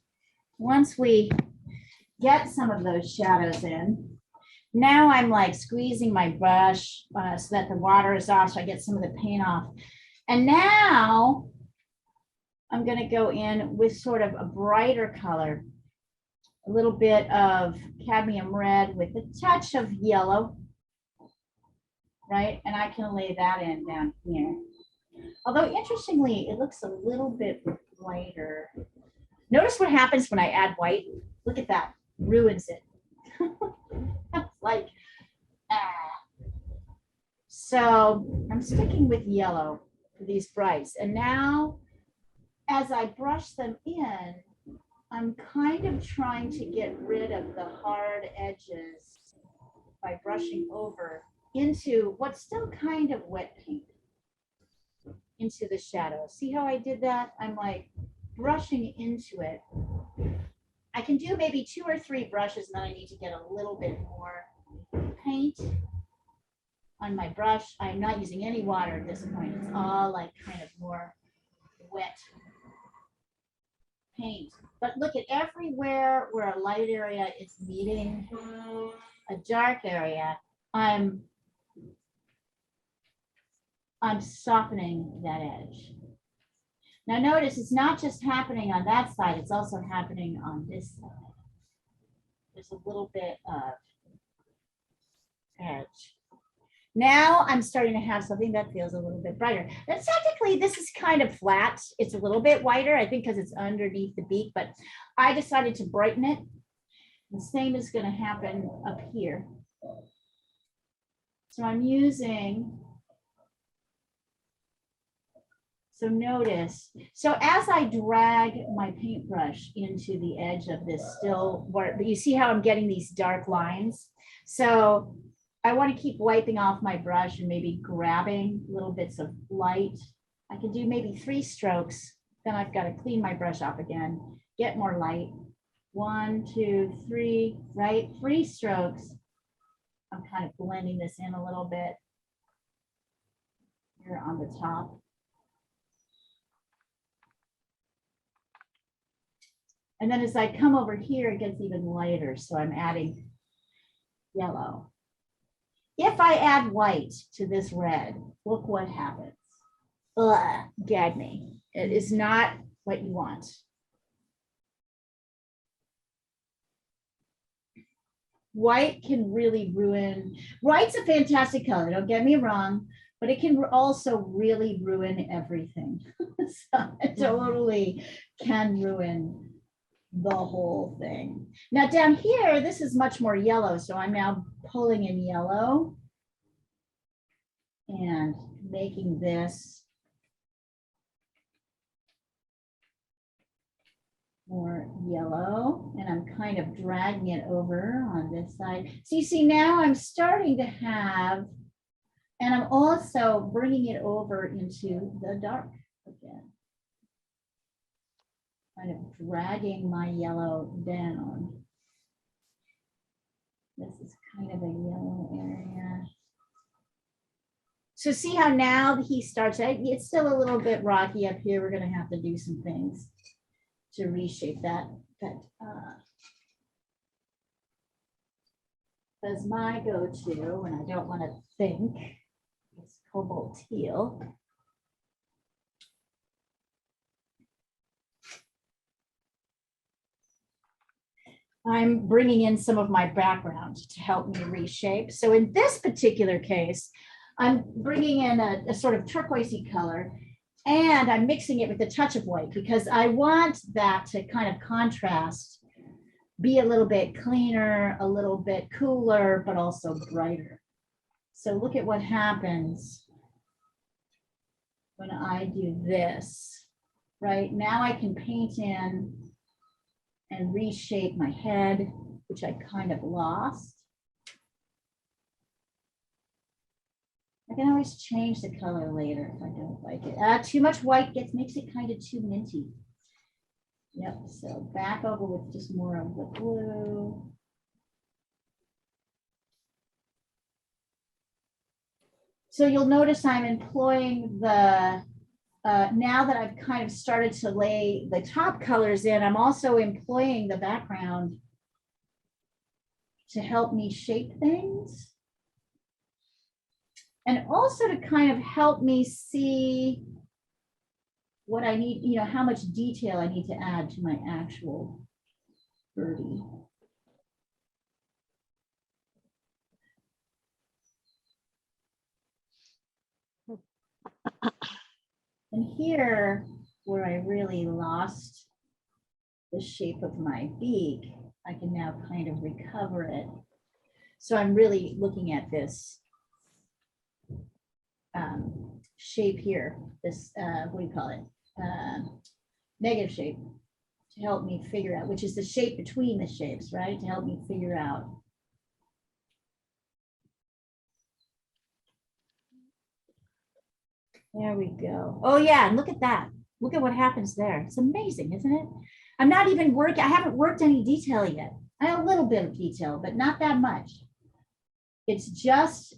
once we get some of those shadows in. Now I'm like squeezing my brush so that the water is off, so I get some of the paint off. And now I'm going to go in with sort of a brighter color, a little bit of cadmium red with a touch of yellow, right? And I can lay that in down here. Although interestingly, it looks a little bit lighter. Notice what happens when I add white. Look at that, ruins it. Like, So I'm sticking with yellow for these brights. And now as I brush them in, I'm kind of trying to get rid of the hard edges by brushing over into what's still kind of wet paint into the shadow. See how I did that? I'm like brushing into it. I can do maybe 2 or 3 brushes, and then I need to get a little bit more paint on my brush. I'm not using any water at this point. It's all like kind of more wet paint. But look at everywhere where a light area is meeting a dark area, I'm softening that edge. Now notice it's not just happening on that side, it's also happening on this side. There's a little bit of edge. Now I'm starting to have something that feels a little bit brighter. Now, technically, this is kind of flat. It's a little bit whiter, I think, because it's underneath the beak, but I decided to brighten it. The same is going to happen up here. So I'm using, so notice, so as I drag my paintbrush into the edge of this still, but you see how I'm getting these dark lines? So I want to keep wiping off my brush and maybe grabbing little bits of light. I can do maybe 3 strokes. Then I've got to clean my brush off again, get more light. 1, 2, 3, right? 3 strokes. I'm kind of blending this in a little bit here on the top. And then as I come over here, it gets even lighter. So I'm adding yellow. If I add white to this red, look what happens. Ugh, gag me. It is not what you want. White can really ruin, white's a fantastic color, don't get me wrong, but it can also really ruin everything. So it totally can ruin the whole thing. Now down here, this is much more yellow, so I'm now pulling in yellow and making this more yellow, and I'm kind of dragging it over on this side. So you see now I'm starting to have, and I'm also bringing it over into the dark again. Kind of dragging my yellow down. This is kind of a yellow area. So see how now he starts, it's still a little bit rocky up here. We're going to have to do some things to reshape that. As my go-to when I don't want to think, is cobalt teal. I'm bringing in some of my background to help me reshape. So in this particular case, I'm bringing in a sort of turquoisey color, and I'm mixing it with a touch of white because I want that to kind of contrast, be a little bit cleaner, a little bit cooler, but also brighter. So look at what happens when I do this, right? Now I can paint in and reshape my head, which I kind of lost. I can always change the color later if I don't like it. Too much white makes it kind of too minty. Yep, so back over with just more of the blue. So you'll notice I'm employing the, now that I've kind of started to lay the top colors in, I'm also employing the background to help me shape things. And also to kind of help me see what I need, you know, how much detail I need to add to my actual birdie. And here, where I really lost the shape of my beak, I can now kind of recover it. So I'm really looking at this shape here, this, what do you call it? Negative shape, to help me figure out, which is the shape between the shapes, right? To help me figure out. There we go. Oh yeah, and look at that. Look at what happens there. It's amazing, isn't it? I'm not even working, I haven't worked any detail yet. I have a little bit of detail, but not that much. It's just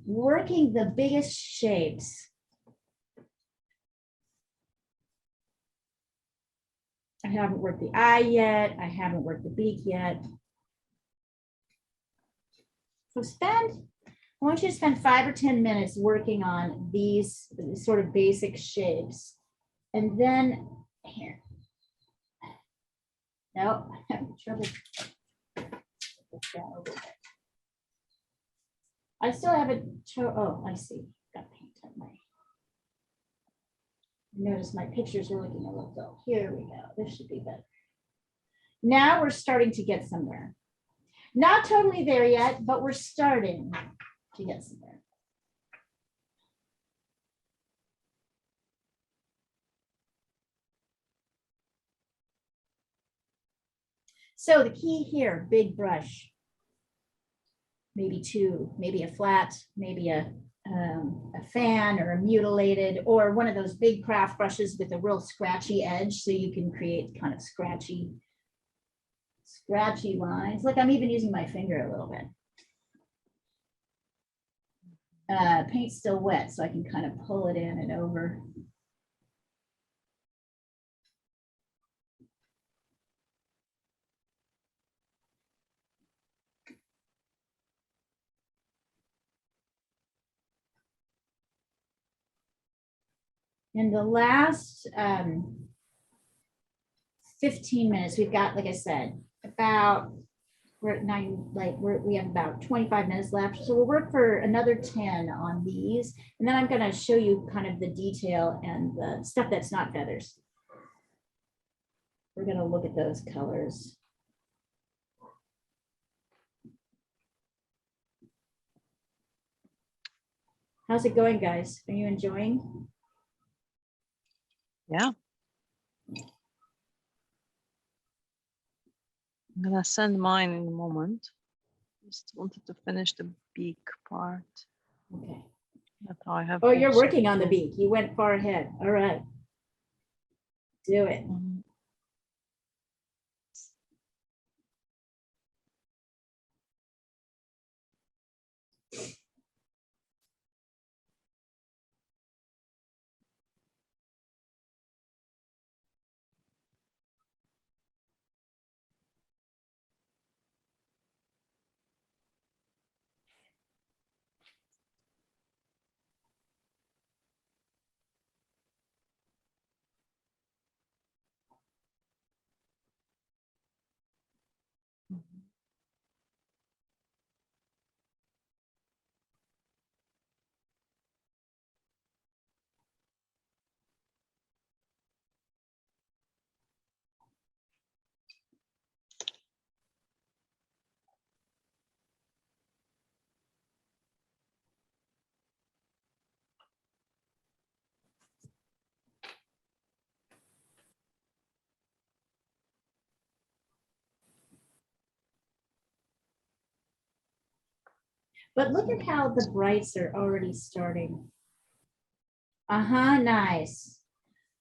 working the biggest shapes. I haven't worked the eye yet. I haven't worked the beak yet. So I want you to spend 5 or 10 minutes working on these sort of basic shapes. And then here. No, I'm having trouble. I still haven't, oh, I see. Got paint on my. Notice my pictures are looking a little dull. Here we go. This should be better. Now we're starting to get somewhere. Not totally there yet, but we're starting to get somewhere. So the key here, big brush. Maybe two, maybe a flat, maybe a fan or a mutilated, or one of those big craft brushes with a real scratchy edge, so you can create kind of scratchy lines. Look, I'm even using my finger a little bit. Paint's still wet, so I can kind of pull it in and over. In the last 15 minutes, we've got, like I said, about, we're at 9, like we have about 25 minutes left. So we'll work for another 10 on these. And then I'm going to show you kind of the detail and the stuff that's not feathers. We're going to look at those colors. How's it going, guys? Are you enjoying? Yeah. I'm gonna send mine in a moment. Just wanted to finish the beak part. Okay. That's how I have. Oh, you're working on the beak. You went far ahead. All right. Do it. But look at how the brights are already starting. Nice.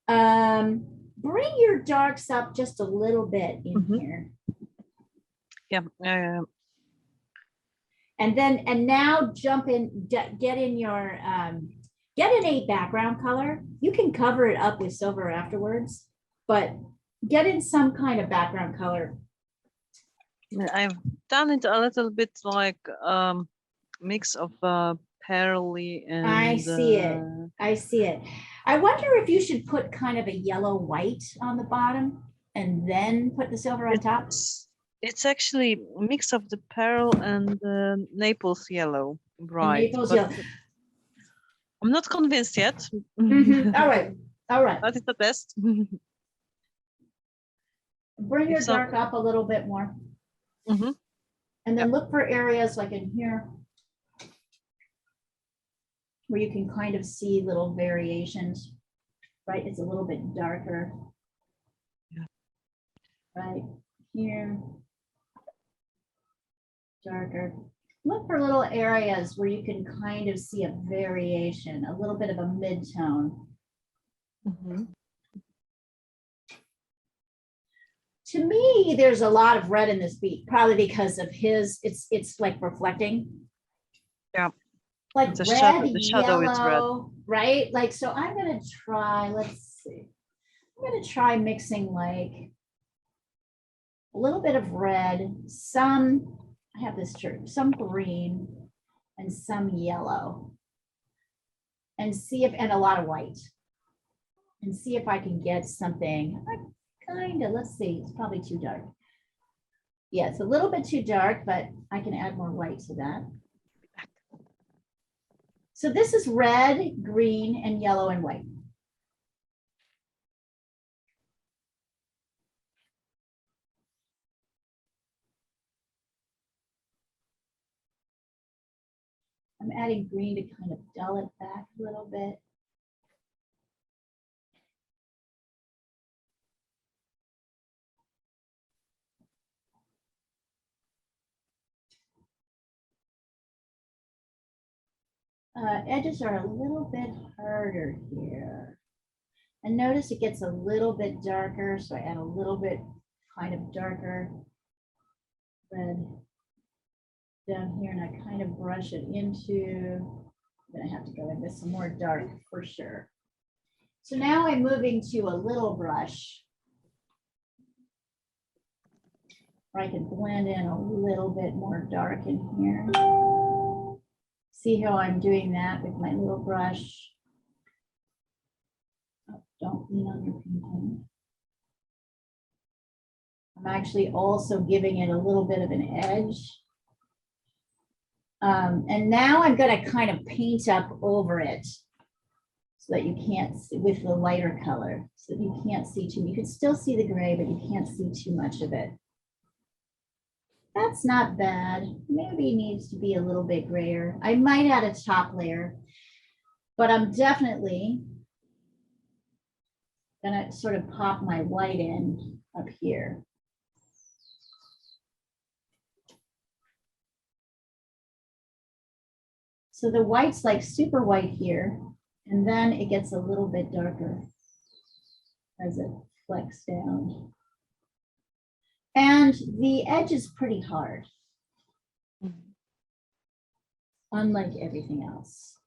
Bring your darks up just a little bit in here. Yeah. And now jump in, get in your, get in a background color. You can cover it up with silver afterwards, but get in some kind of background color. I've done it a little bit like mix of pearly and I see it. I see it. I wonder if you should put kind of a yellow white on the bottom and then put the silver on top. It's actually a mix of the pearl and the Naples yellow, right? Naples But yellow. I'm not convinced yet. Mhm. All right. All right. That is the test. Bring your If so- dark up a little bit more. Mhm. And then look for areas like in here where you can kind of see little variations, right? It's a little bit darker. Yeah. Right here. Darker. Look for little areas where you can kind of see a variation, a little bit of a mid-tone. Mhm. To me, there's a lot of red in this beak, probably because of his, it's like reflecting. Yeah. Like The red, shadow- the shadow is red. yellow, right? Like, so I'm gonna try, let's see. I'm gonna try mixing like a little bit of red, some, I have this shirt, some green and some yellow. And see if, and a lot of white. And see if I can get something, kind of, let's see, it's probably too dark. Yeah, it's a little bit too dark, but I can add more white to that. So this is red, green, and yellow and white. I'm adding green to kind of dull it back a little bit. Edges are a little bit harder here. And notice it gets a little bit darker, so I add a little bit kind of darker red down here, and I kind of brush it into, I'm gonna have to go in with some more dark for sure. So now I'm moving to a little brush where I can blend in a little bit more dark in here. See how I'm doing that with my little brush? Oh, don't lean on your painting. I'm actually also giving it a little bit of an edge. And now I'm going to kind of paint up over it so that you can't see with the lighter color, so that you can't see too, you can still see the gray, but you can't see too much of it. That's not bad. Maybe needs to be a little bit grayer. I might add a top layer, but I'm definitely gonna sort of pop my white in up here. So the white's like super white here, and then it gets a little bit darker as it flecks down. And the edge is pretty hard, unlike everything else.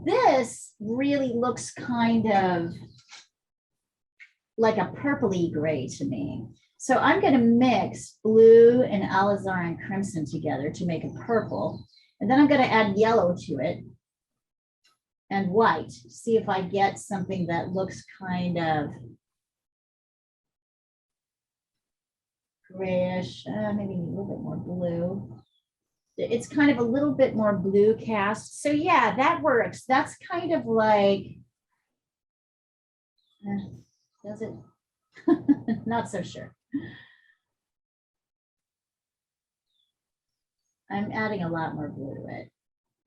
This really looks kind of like a purpley gray to me. So I'm going to mix blue and alizarin crimson together to make a purple. And then I'm going to add yellow to it and white. See if I get something that looks kind of grayish, maybe a little bit more blue. It's kind of a little bit more blue cast. So yeah, that works. That's kind of like, does it? Not so sure. I'm adding a lot more blue to it.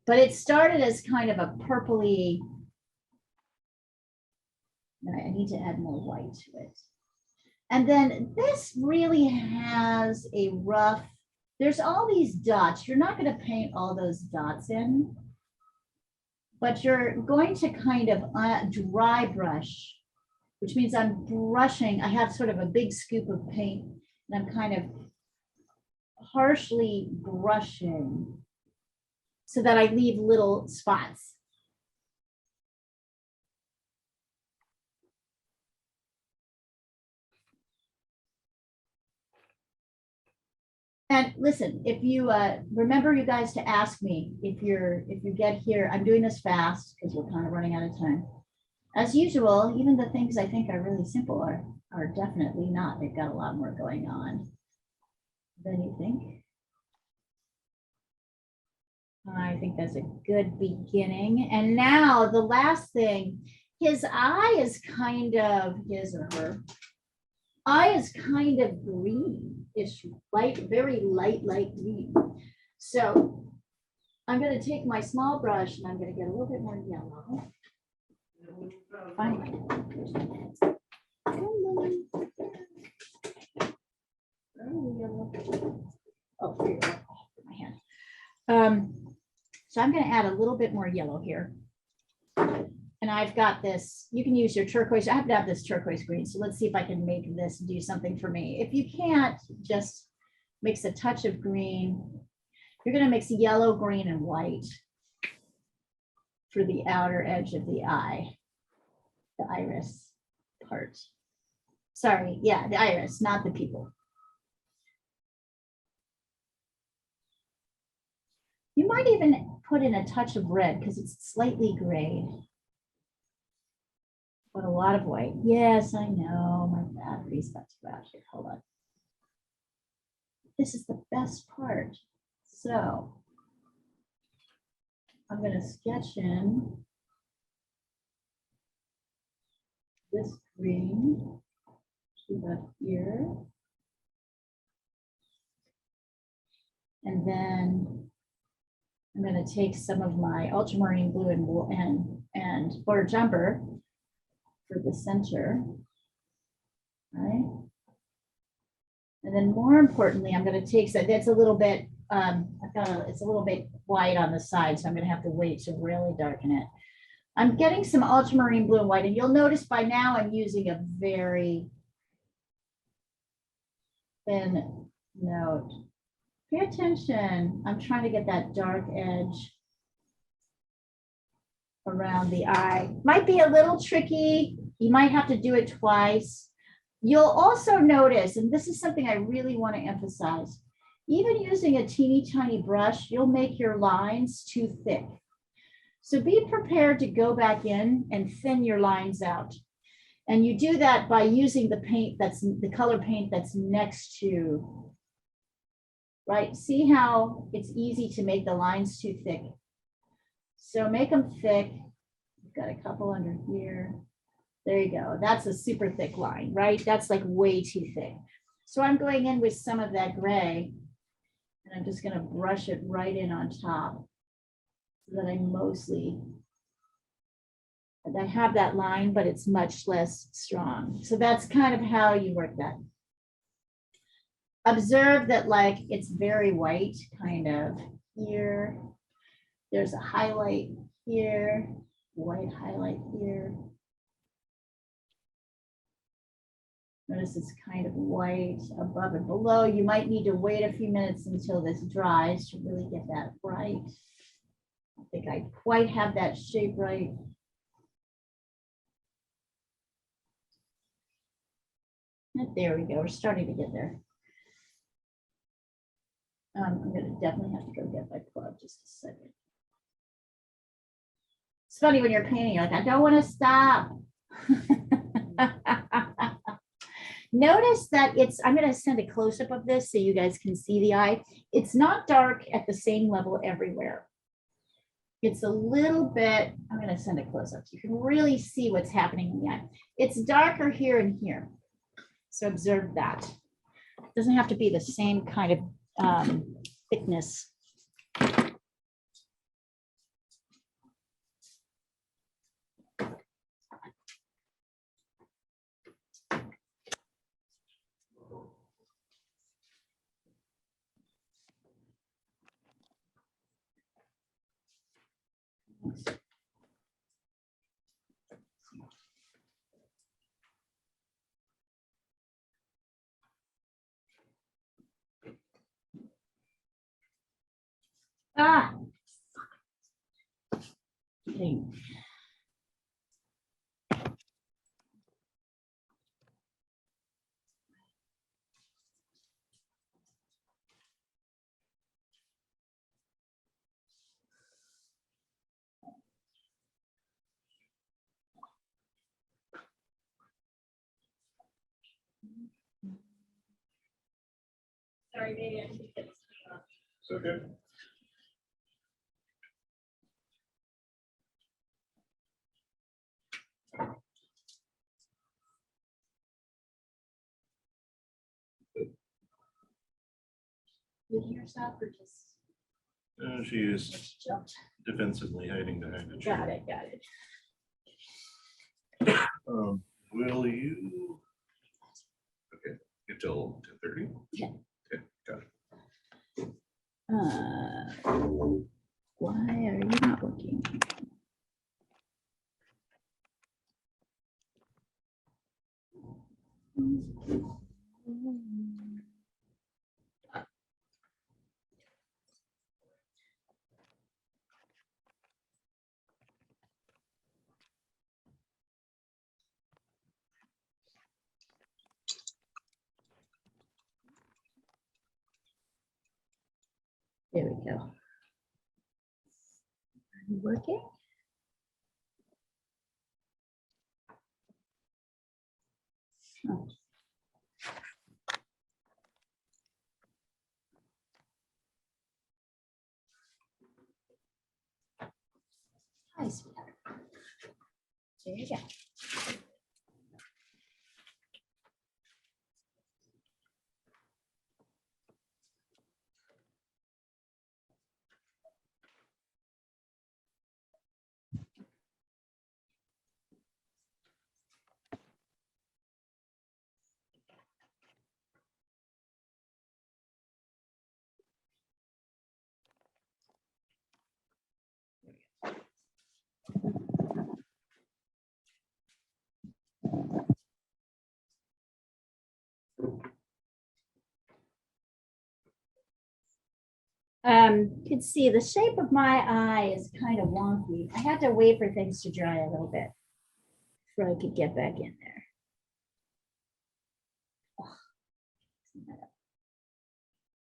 But it started as kind of a purpley. I need to add more white to it. And then this really has a rough, there's all these dots. You're not going to paint all those dots in, but you're going to kind of dry brush, which means I'm brushing. I have sort of a big scoop of paint and I'm kind of harshly brushing so that I leave little spots. And listen, if you remember, you guys, to ask me if you get here. I'm doing this fast because we're kind of running out of time. As usual, even the things I think are really simple are definitely not. They've got a lot more going on than you think. I think that's a good beginning. And now the last thing, his eye is kind of, his or her eye is kind of greenish, light, very light green. So I'm going to take my small brush and I'm going to get a little bit more yellow. Fine. Oh, here you go. My hand. So I'm going to add a little bit more yellow here. And I've got this, you can use your turquoise. I have to have this turquoise green. So let's see if I can make this do something for me. If you can't, just mix a touch of green. You're going to mix yellow, green, and white for the outer edge of the eye, the iris part. Sorry, yeah, the iris, not the pupil. You might even put in a touch of red because it's slightly gray. But a lot of white. Yes, I know. My battery's about to go out here. Hold on. This is the best part. So I'm going to sketch in this green to about here. And then I'm going to take some of my ultramarine blue and border jumper for the center, right? And then more importantly, I'm going to take, so that's a little bit, it's a little bit white on the side, so I'm going to have to wait to really darken it. I'm getting some ultramarine blue and white, and you'll notice by now I'm using a very thin note. Pay attention. I'm trying to get that dark edge around the eye. Might be a little tricky. You might have to do it twice. You'll also notice, and this is something I really want to emphasize, even using a teeny tiny brush, you'll make your lines too thick. So be prepared to go back in and thin your lines out. And you do that by using the paint that's the color paint that's next to, right? See how it's easy to make the lines too thick. So make them thick. We've got a couple under here. There you go. That's a super thick line, right? That's like way too thick. So I'm going in with some of that gray and I'm just going to brush it right in on top so that I mostly, I have that line, but it's much less strong. So that's kind of how you work that. Observe that like it's very white kind of here. There's a highlight here, white highlight here. Notice it's kind of white above and below. You might need to wait a few minutes until this dries to really get that right. I don't think I quite have that shape right. And there we go. We're starting to get there. I'm going to definitely have to go get my plug just a second. It's funny when you're painting, you're like, I don't want to stop. Notice that it's, I'm going to send a close-up of this so you guys can see the eye. It's not dark at the same level everywhere. It's a little bit, I'm going to send a close-up so you can really see what's happening in the eye. It's darker here and here. So observe that. It doesn't have to be the same kind of thickness. Ah. Dang. Sorry, maybe I should get. It's okay. You hear yourself or just She is jumped? defensively hiding behind the Got chair. it, got it. Will you? Okay, until 10:30? Yeah. Okay, got it. Why are you not working? There we go. Are you working? Oh. Hi, sweetheart. There you go. You can see the shape of my eye is kind of wonky. I had to wait for things to dry a little bit before I could get back in there.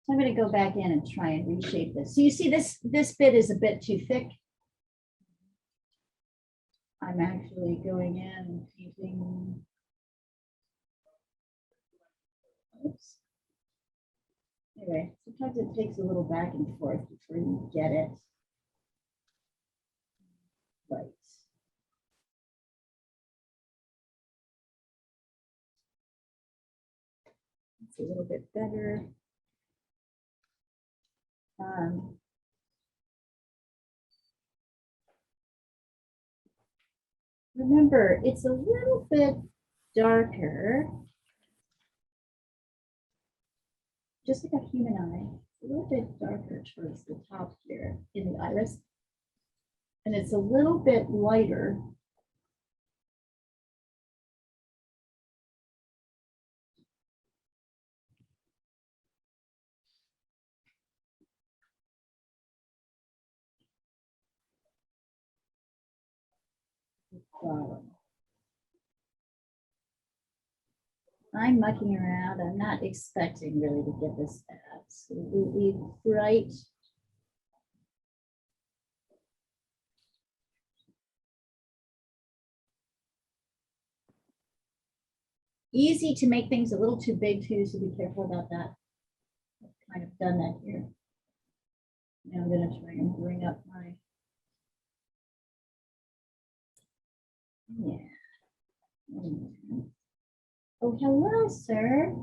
So I'm going to go back in and try and reshape this. So you see this bit is a bit too thick. I'm actually going in and painting. Oops. Anyway, sometimes it takes a little back and forth before you get it right. It's a little bit better. Remember, it's a little bit darker, just like a human eye. It's a little bit darker towards the top here in the iris. And it's a little bit lighter bottom. I'm mucking around. I'm not expecting really to get this absolutely right. Easy to make things a little too big too, so be careful about that. I've kind of done that here. Now I'm going to try and bring up my, yeah. Oh, hello, sir.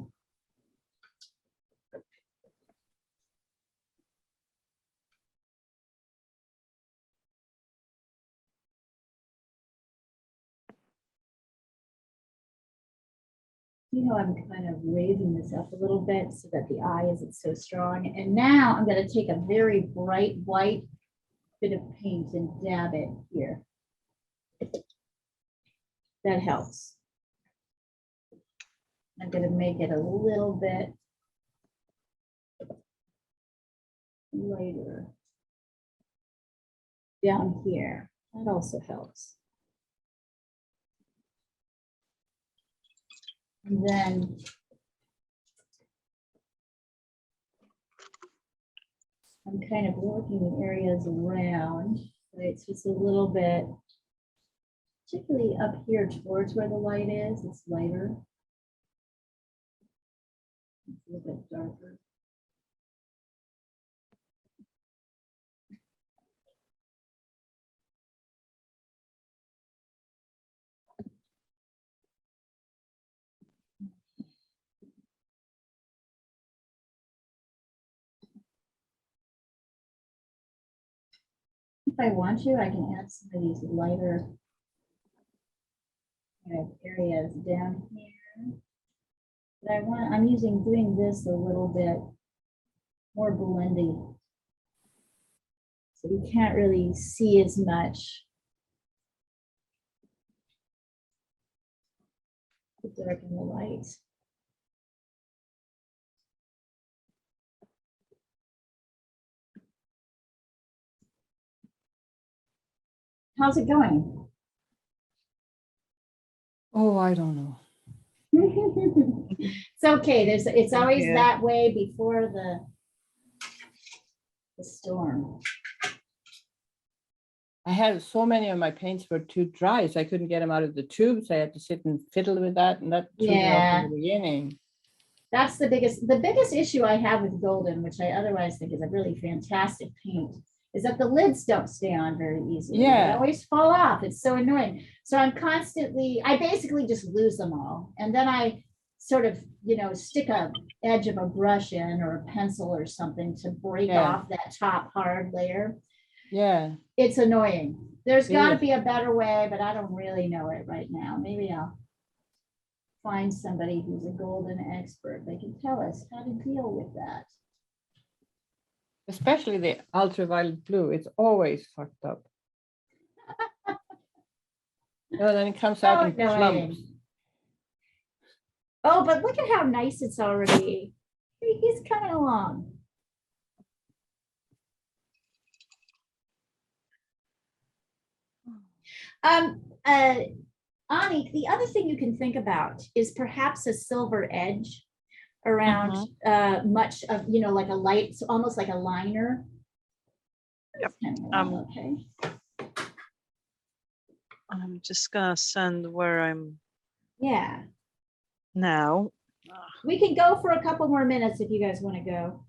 You know, I'm kind of raising this up a little bit so that the eye isn't so strong. And now I'm going to take a very bright white bit of paint and dab it here. That helps. I'm going to make it a little bit lighter down here. That also helps. And then I'm kind of working the areas around, right? So it's a little bit, particularly up here towards where the light is, it's lighter. It's a little bit darker. If I want to, I can add some of these lighter kind of areas down here. But I'm doing this a little bit more blendy. So you can't really see as much. The dark and the light. How's it going? Oh, I don't know. It's okay. It's always Yeah. that way before the storm. I had so many of my paints were too dry, so I couldn't get them out of the tubes. I had to sit and fiddle with that, and that threw me off Yeah. in the beginning. That's the biggest issue I have with golden, which I otherwise think is a really fantastic paint, is that the lids don't stay on very easily. Yeah. They always fall off. It's so annoying. So I basically just lose them all. And then I sort of, stick a edge of a brush in or a pencil or something to break Yeah. off that top hard layer. Yeah. It's annoying. There's It got to is. be a better way, but I don't really know it right now. Maybe I'll find somebody who's a golden expert. They can tell us how to deal with that. Especially the ultraviolet blue. It's always fucked up. Then it comes out in annoying. clumps. Oh, but look at how nice it's already. He's coming along. Ani, the other thing you can think about is perhaps a silver edge around much of, like a light, so almost like a liner. Yep. Okay. I'm just gonna send where I'm Yeah. now. We can go for a couple more minutes if you guys want to go.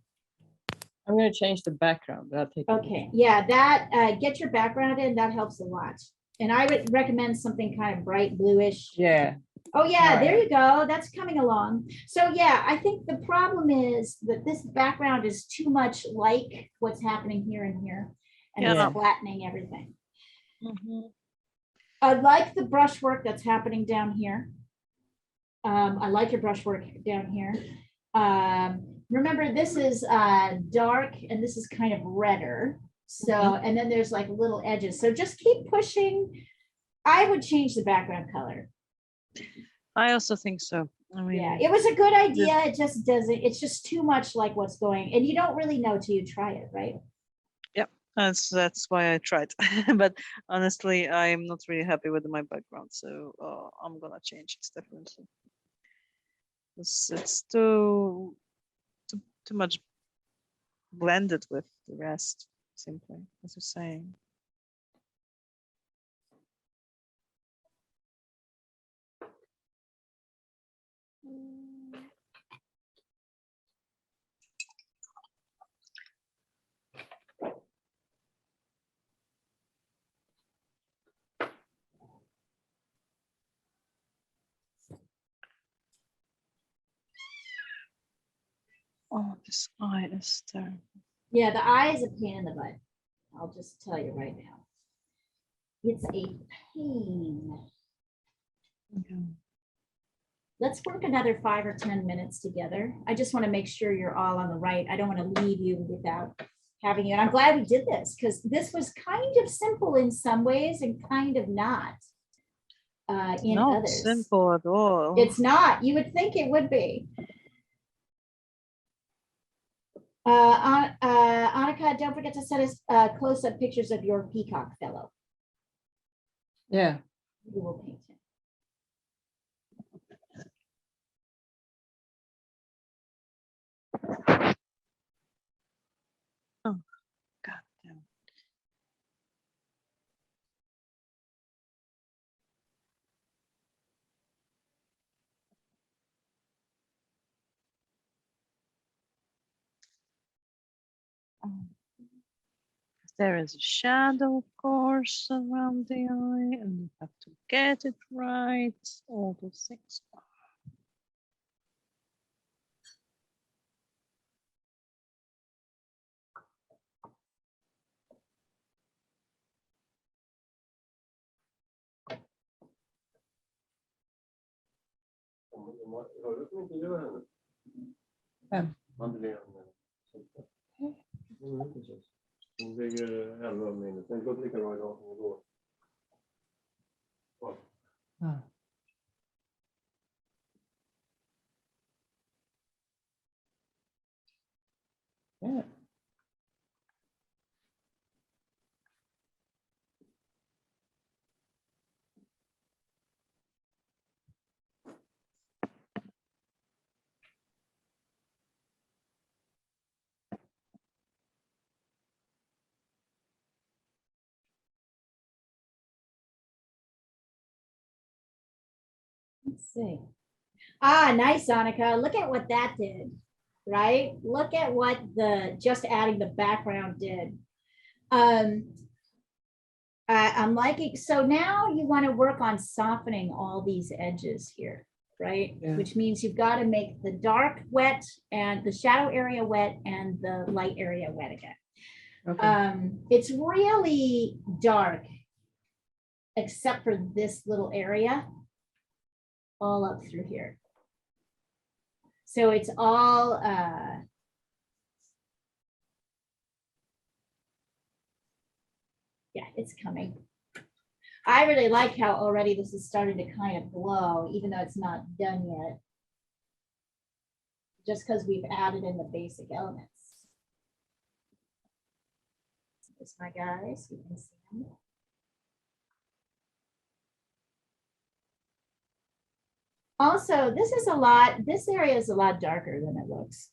I'm going to change the background, but I'll take it. Okay. Yeah, that get your background in. That helps a lot. And I would recommend something kind of bright bluish. Yeah. Oh yeah, Right. there you go. That's coming along. So yeah, I think the problem is that this background is too much like what's happening here and here, and Yeah. it's flattening everything. Mhm. I like the brushwork that's happening down here. I like your brushwork down here. Remember, this is dark and this is kind of redder. So, and then there's like little edges. So just keep pushing. I would change the background color. I also think so. I mean, Yeah, it was a good idea. It just doesn't, it's just too much like what's going, and you don't really know till you try it, right? Yep, that's why I tried. But honestly, I'm not really happy with my background, so I'm gonna change it definitely. It's too much blended with the rest, simply, as you're saying. Oh, this eye is terrible. Yeah, the eye is a pain in the butt. I'll just tell you right now. It's a pain. Okay. Let's work another 5 or 10 minutes together. I just want to make sure you're all on the right. I don't want to leave you without having you. And I'm glad we did this because this was kind of simple in some ways and kind of not in Not others. simple at all. It's not. You would think it would be. Annika, don't forget to send us close-up pictures of your peacock fellow. Yeah. We will paint him. Oh, God damn. There is a shadow, of course, around the eye, and you have to get it right. All those things. Vem? Hon ligger 11 minus. Den går lika bra idag som igår. Ah. Yeah. Let's see. Ah, nice, Annika. Look at what that did, right? Look at what the just adding the background did. I'm liking, so now you want to work on softening all these edges here, right? Yeah. Which means you've got to make the dark wet and the shadow area wet and the light area wet again. Okay. It's really dark, except for this little area, all up through here. So it's all, yeah, it's coming. I really like how already this is starting to kind of glow, even though it's not done yet. Just because we've added in the basic elements. This, my guys, you can see them. Also, this area is a lot darker than it looks.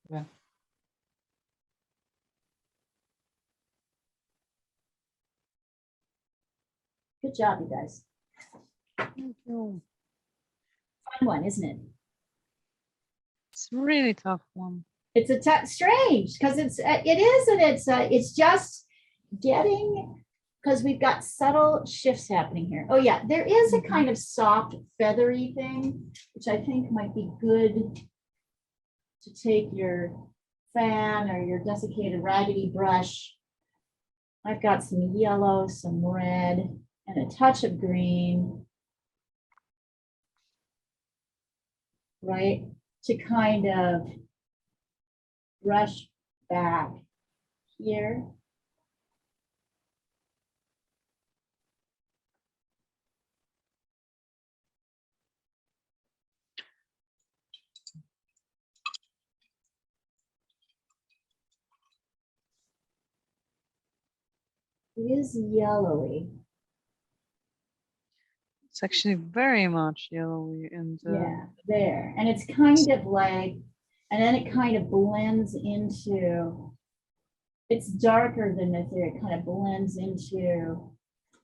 Yeah. Good job, you guys. Thank you. Fun one, isn't it? It's a really tough one. It's a strange because it is, and it's just getting, because we've got subtle shifts happening here. Oh yeah, there is a kind of soft feathery thing, which I think might be good to take your fan or your desiccated raggedy brush. I've got some yellow, some red, and a touch of green, right? To kind of brush back here. It is yellowy. It's actually very much yellowy and Yeah, there. And it's kind of like, and then it kind of blends into, it's darker than this here. It kind of blends into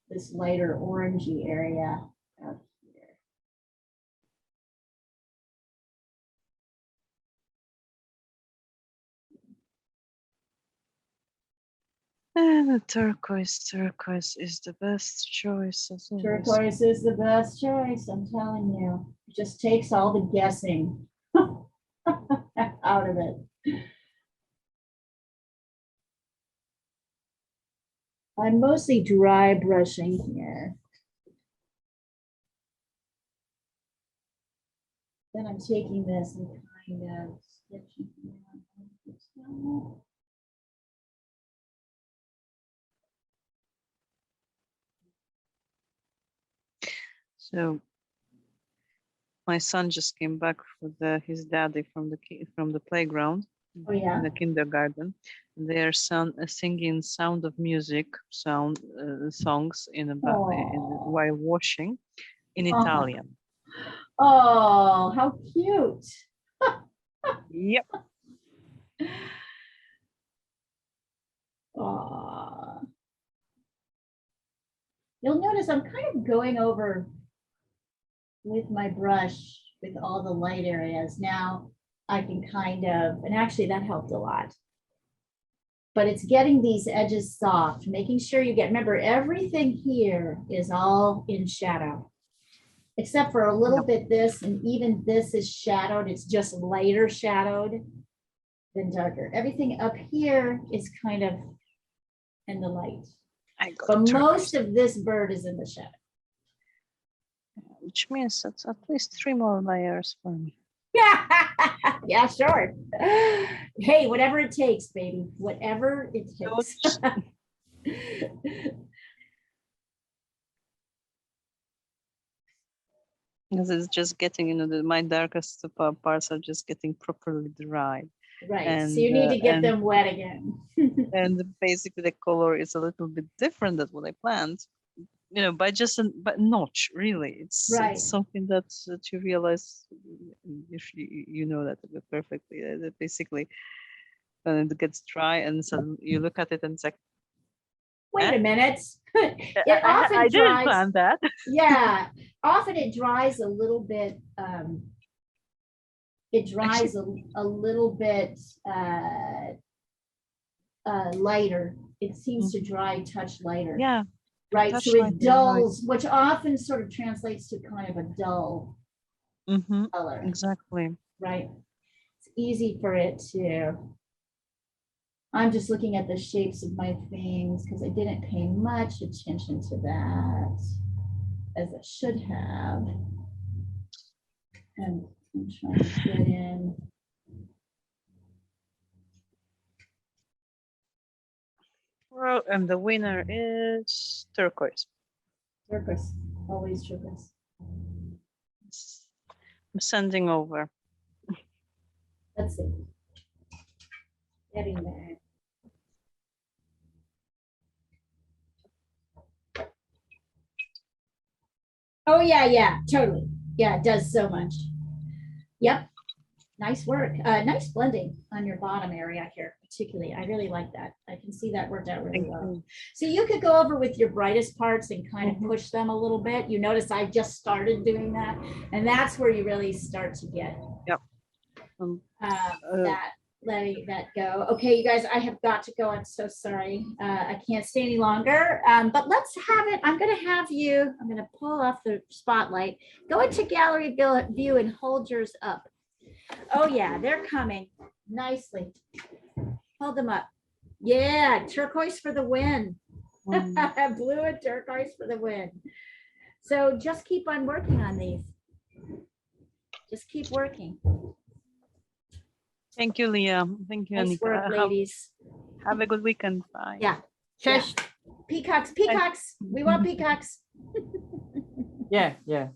this lighter orangey area out here. and the turquoise is the best choice. As always. Turquoise is the best choice, I'm telling you. It just takes all the guessing out of it. I'm mostly dry brushing here. Then I'm taking this and kind of sketching around. So my son just came back with his daddy from the playground. Oh yeah. In the kindergarten. They are singing Sound of Music songs while washing in Italian. Oh, how cute. Yep. Aw. You'll notice I'm kind of going over with my brush with all the light areas. Now I can kind of, and actually that helped a lot. But it's getting these edges soft, making sure you get, remember everything here is all in shadow. Except for a little bit this, and even this is shadowed. It's just lighter shadowed than darker. Everything up here is kind of in the light. But most of this bird is in the shadow. which means that's at least 3 more layers for me. Yeah, sure. Hey, whatever it takes, baby, whatever it takes. Because it's just getting, my darkest parts are just getting properly dried. Right, so you need to get them wet again. And basically the color is a little bit different than what I planned, by just but notch, really. It's something that you realize if you know that perfectly. That basically when it gets dry and suddenly you look at it and it's like, wait a minute. I didn't plan that. Yeah, often it dries a little bit. It dries a little bit lighter. It seems to dry a touch lighter. Yeah. Right. So it dulls, which often sort of translates to kind of a dull color. Exactly. Right. It's easy for it to. I'm just looking at the shapes of my things because I didn't pay much attention to that as I should have. And I'm trying to get in. Well, and the winner is turquoise. Turquoise, always turquoise. I'm sending over. Let's see. Getting there. Oh yeah, totally. Yeah, it does so much. Yep. Nice work. Nice blending on your bottom area here, particularly. I really like that. I can see that worked out really well. So you could go over with your brightest parts and kind of push them a little bit. You notice I just started doing that. And that's where you really start to get that, letting that go. Okay, you guys, I have got to go. I'm so sorry. I can't stay any longer. But let's have it. I'm going to have you, I'm going to pull off the spotlight. Go into gallery view and hold yours up. Oh yeah, they're coming nicely. Hold them up. Yeah, turquoise for the win. Blue and turquoise for the win. So just keep on working on these. Just keep working. Thank you, Leah. Thank you, Nice Annika. work, ladies. Have a good weekend. Bye. Yeah. Peacocks. We want peacocks. Yeah.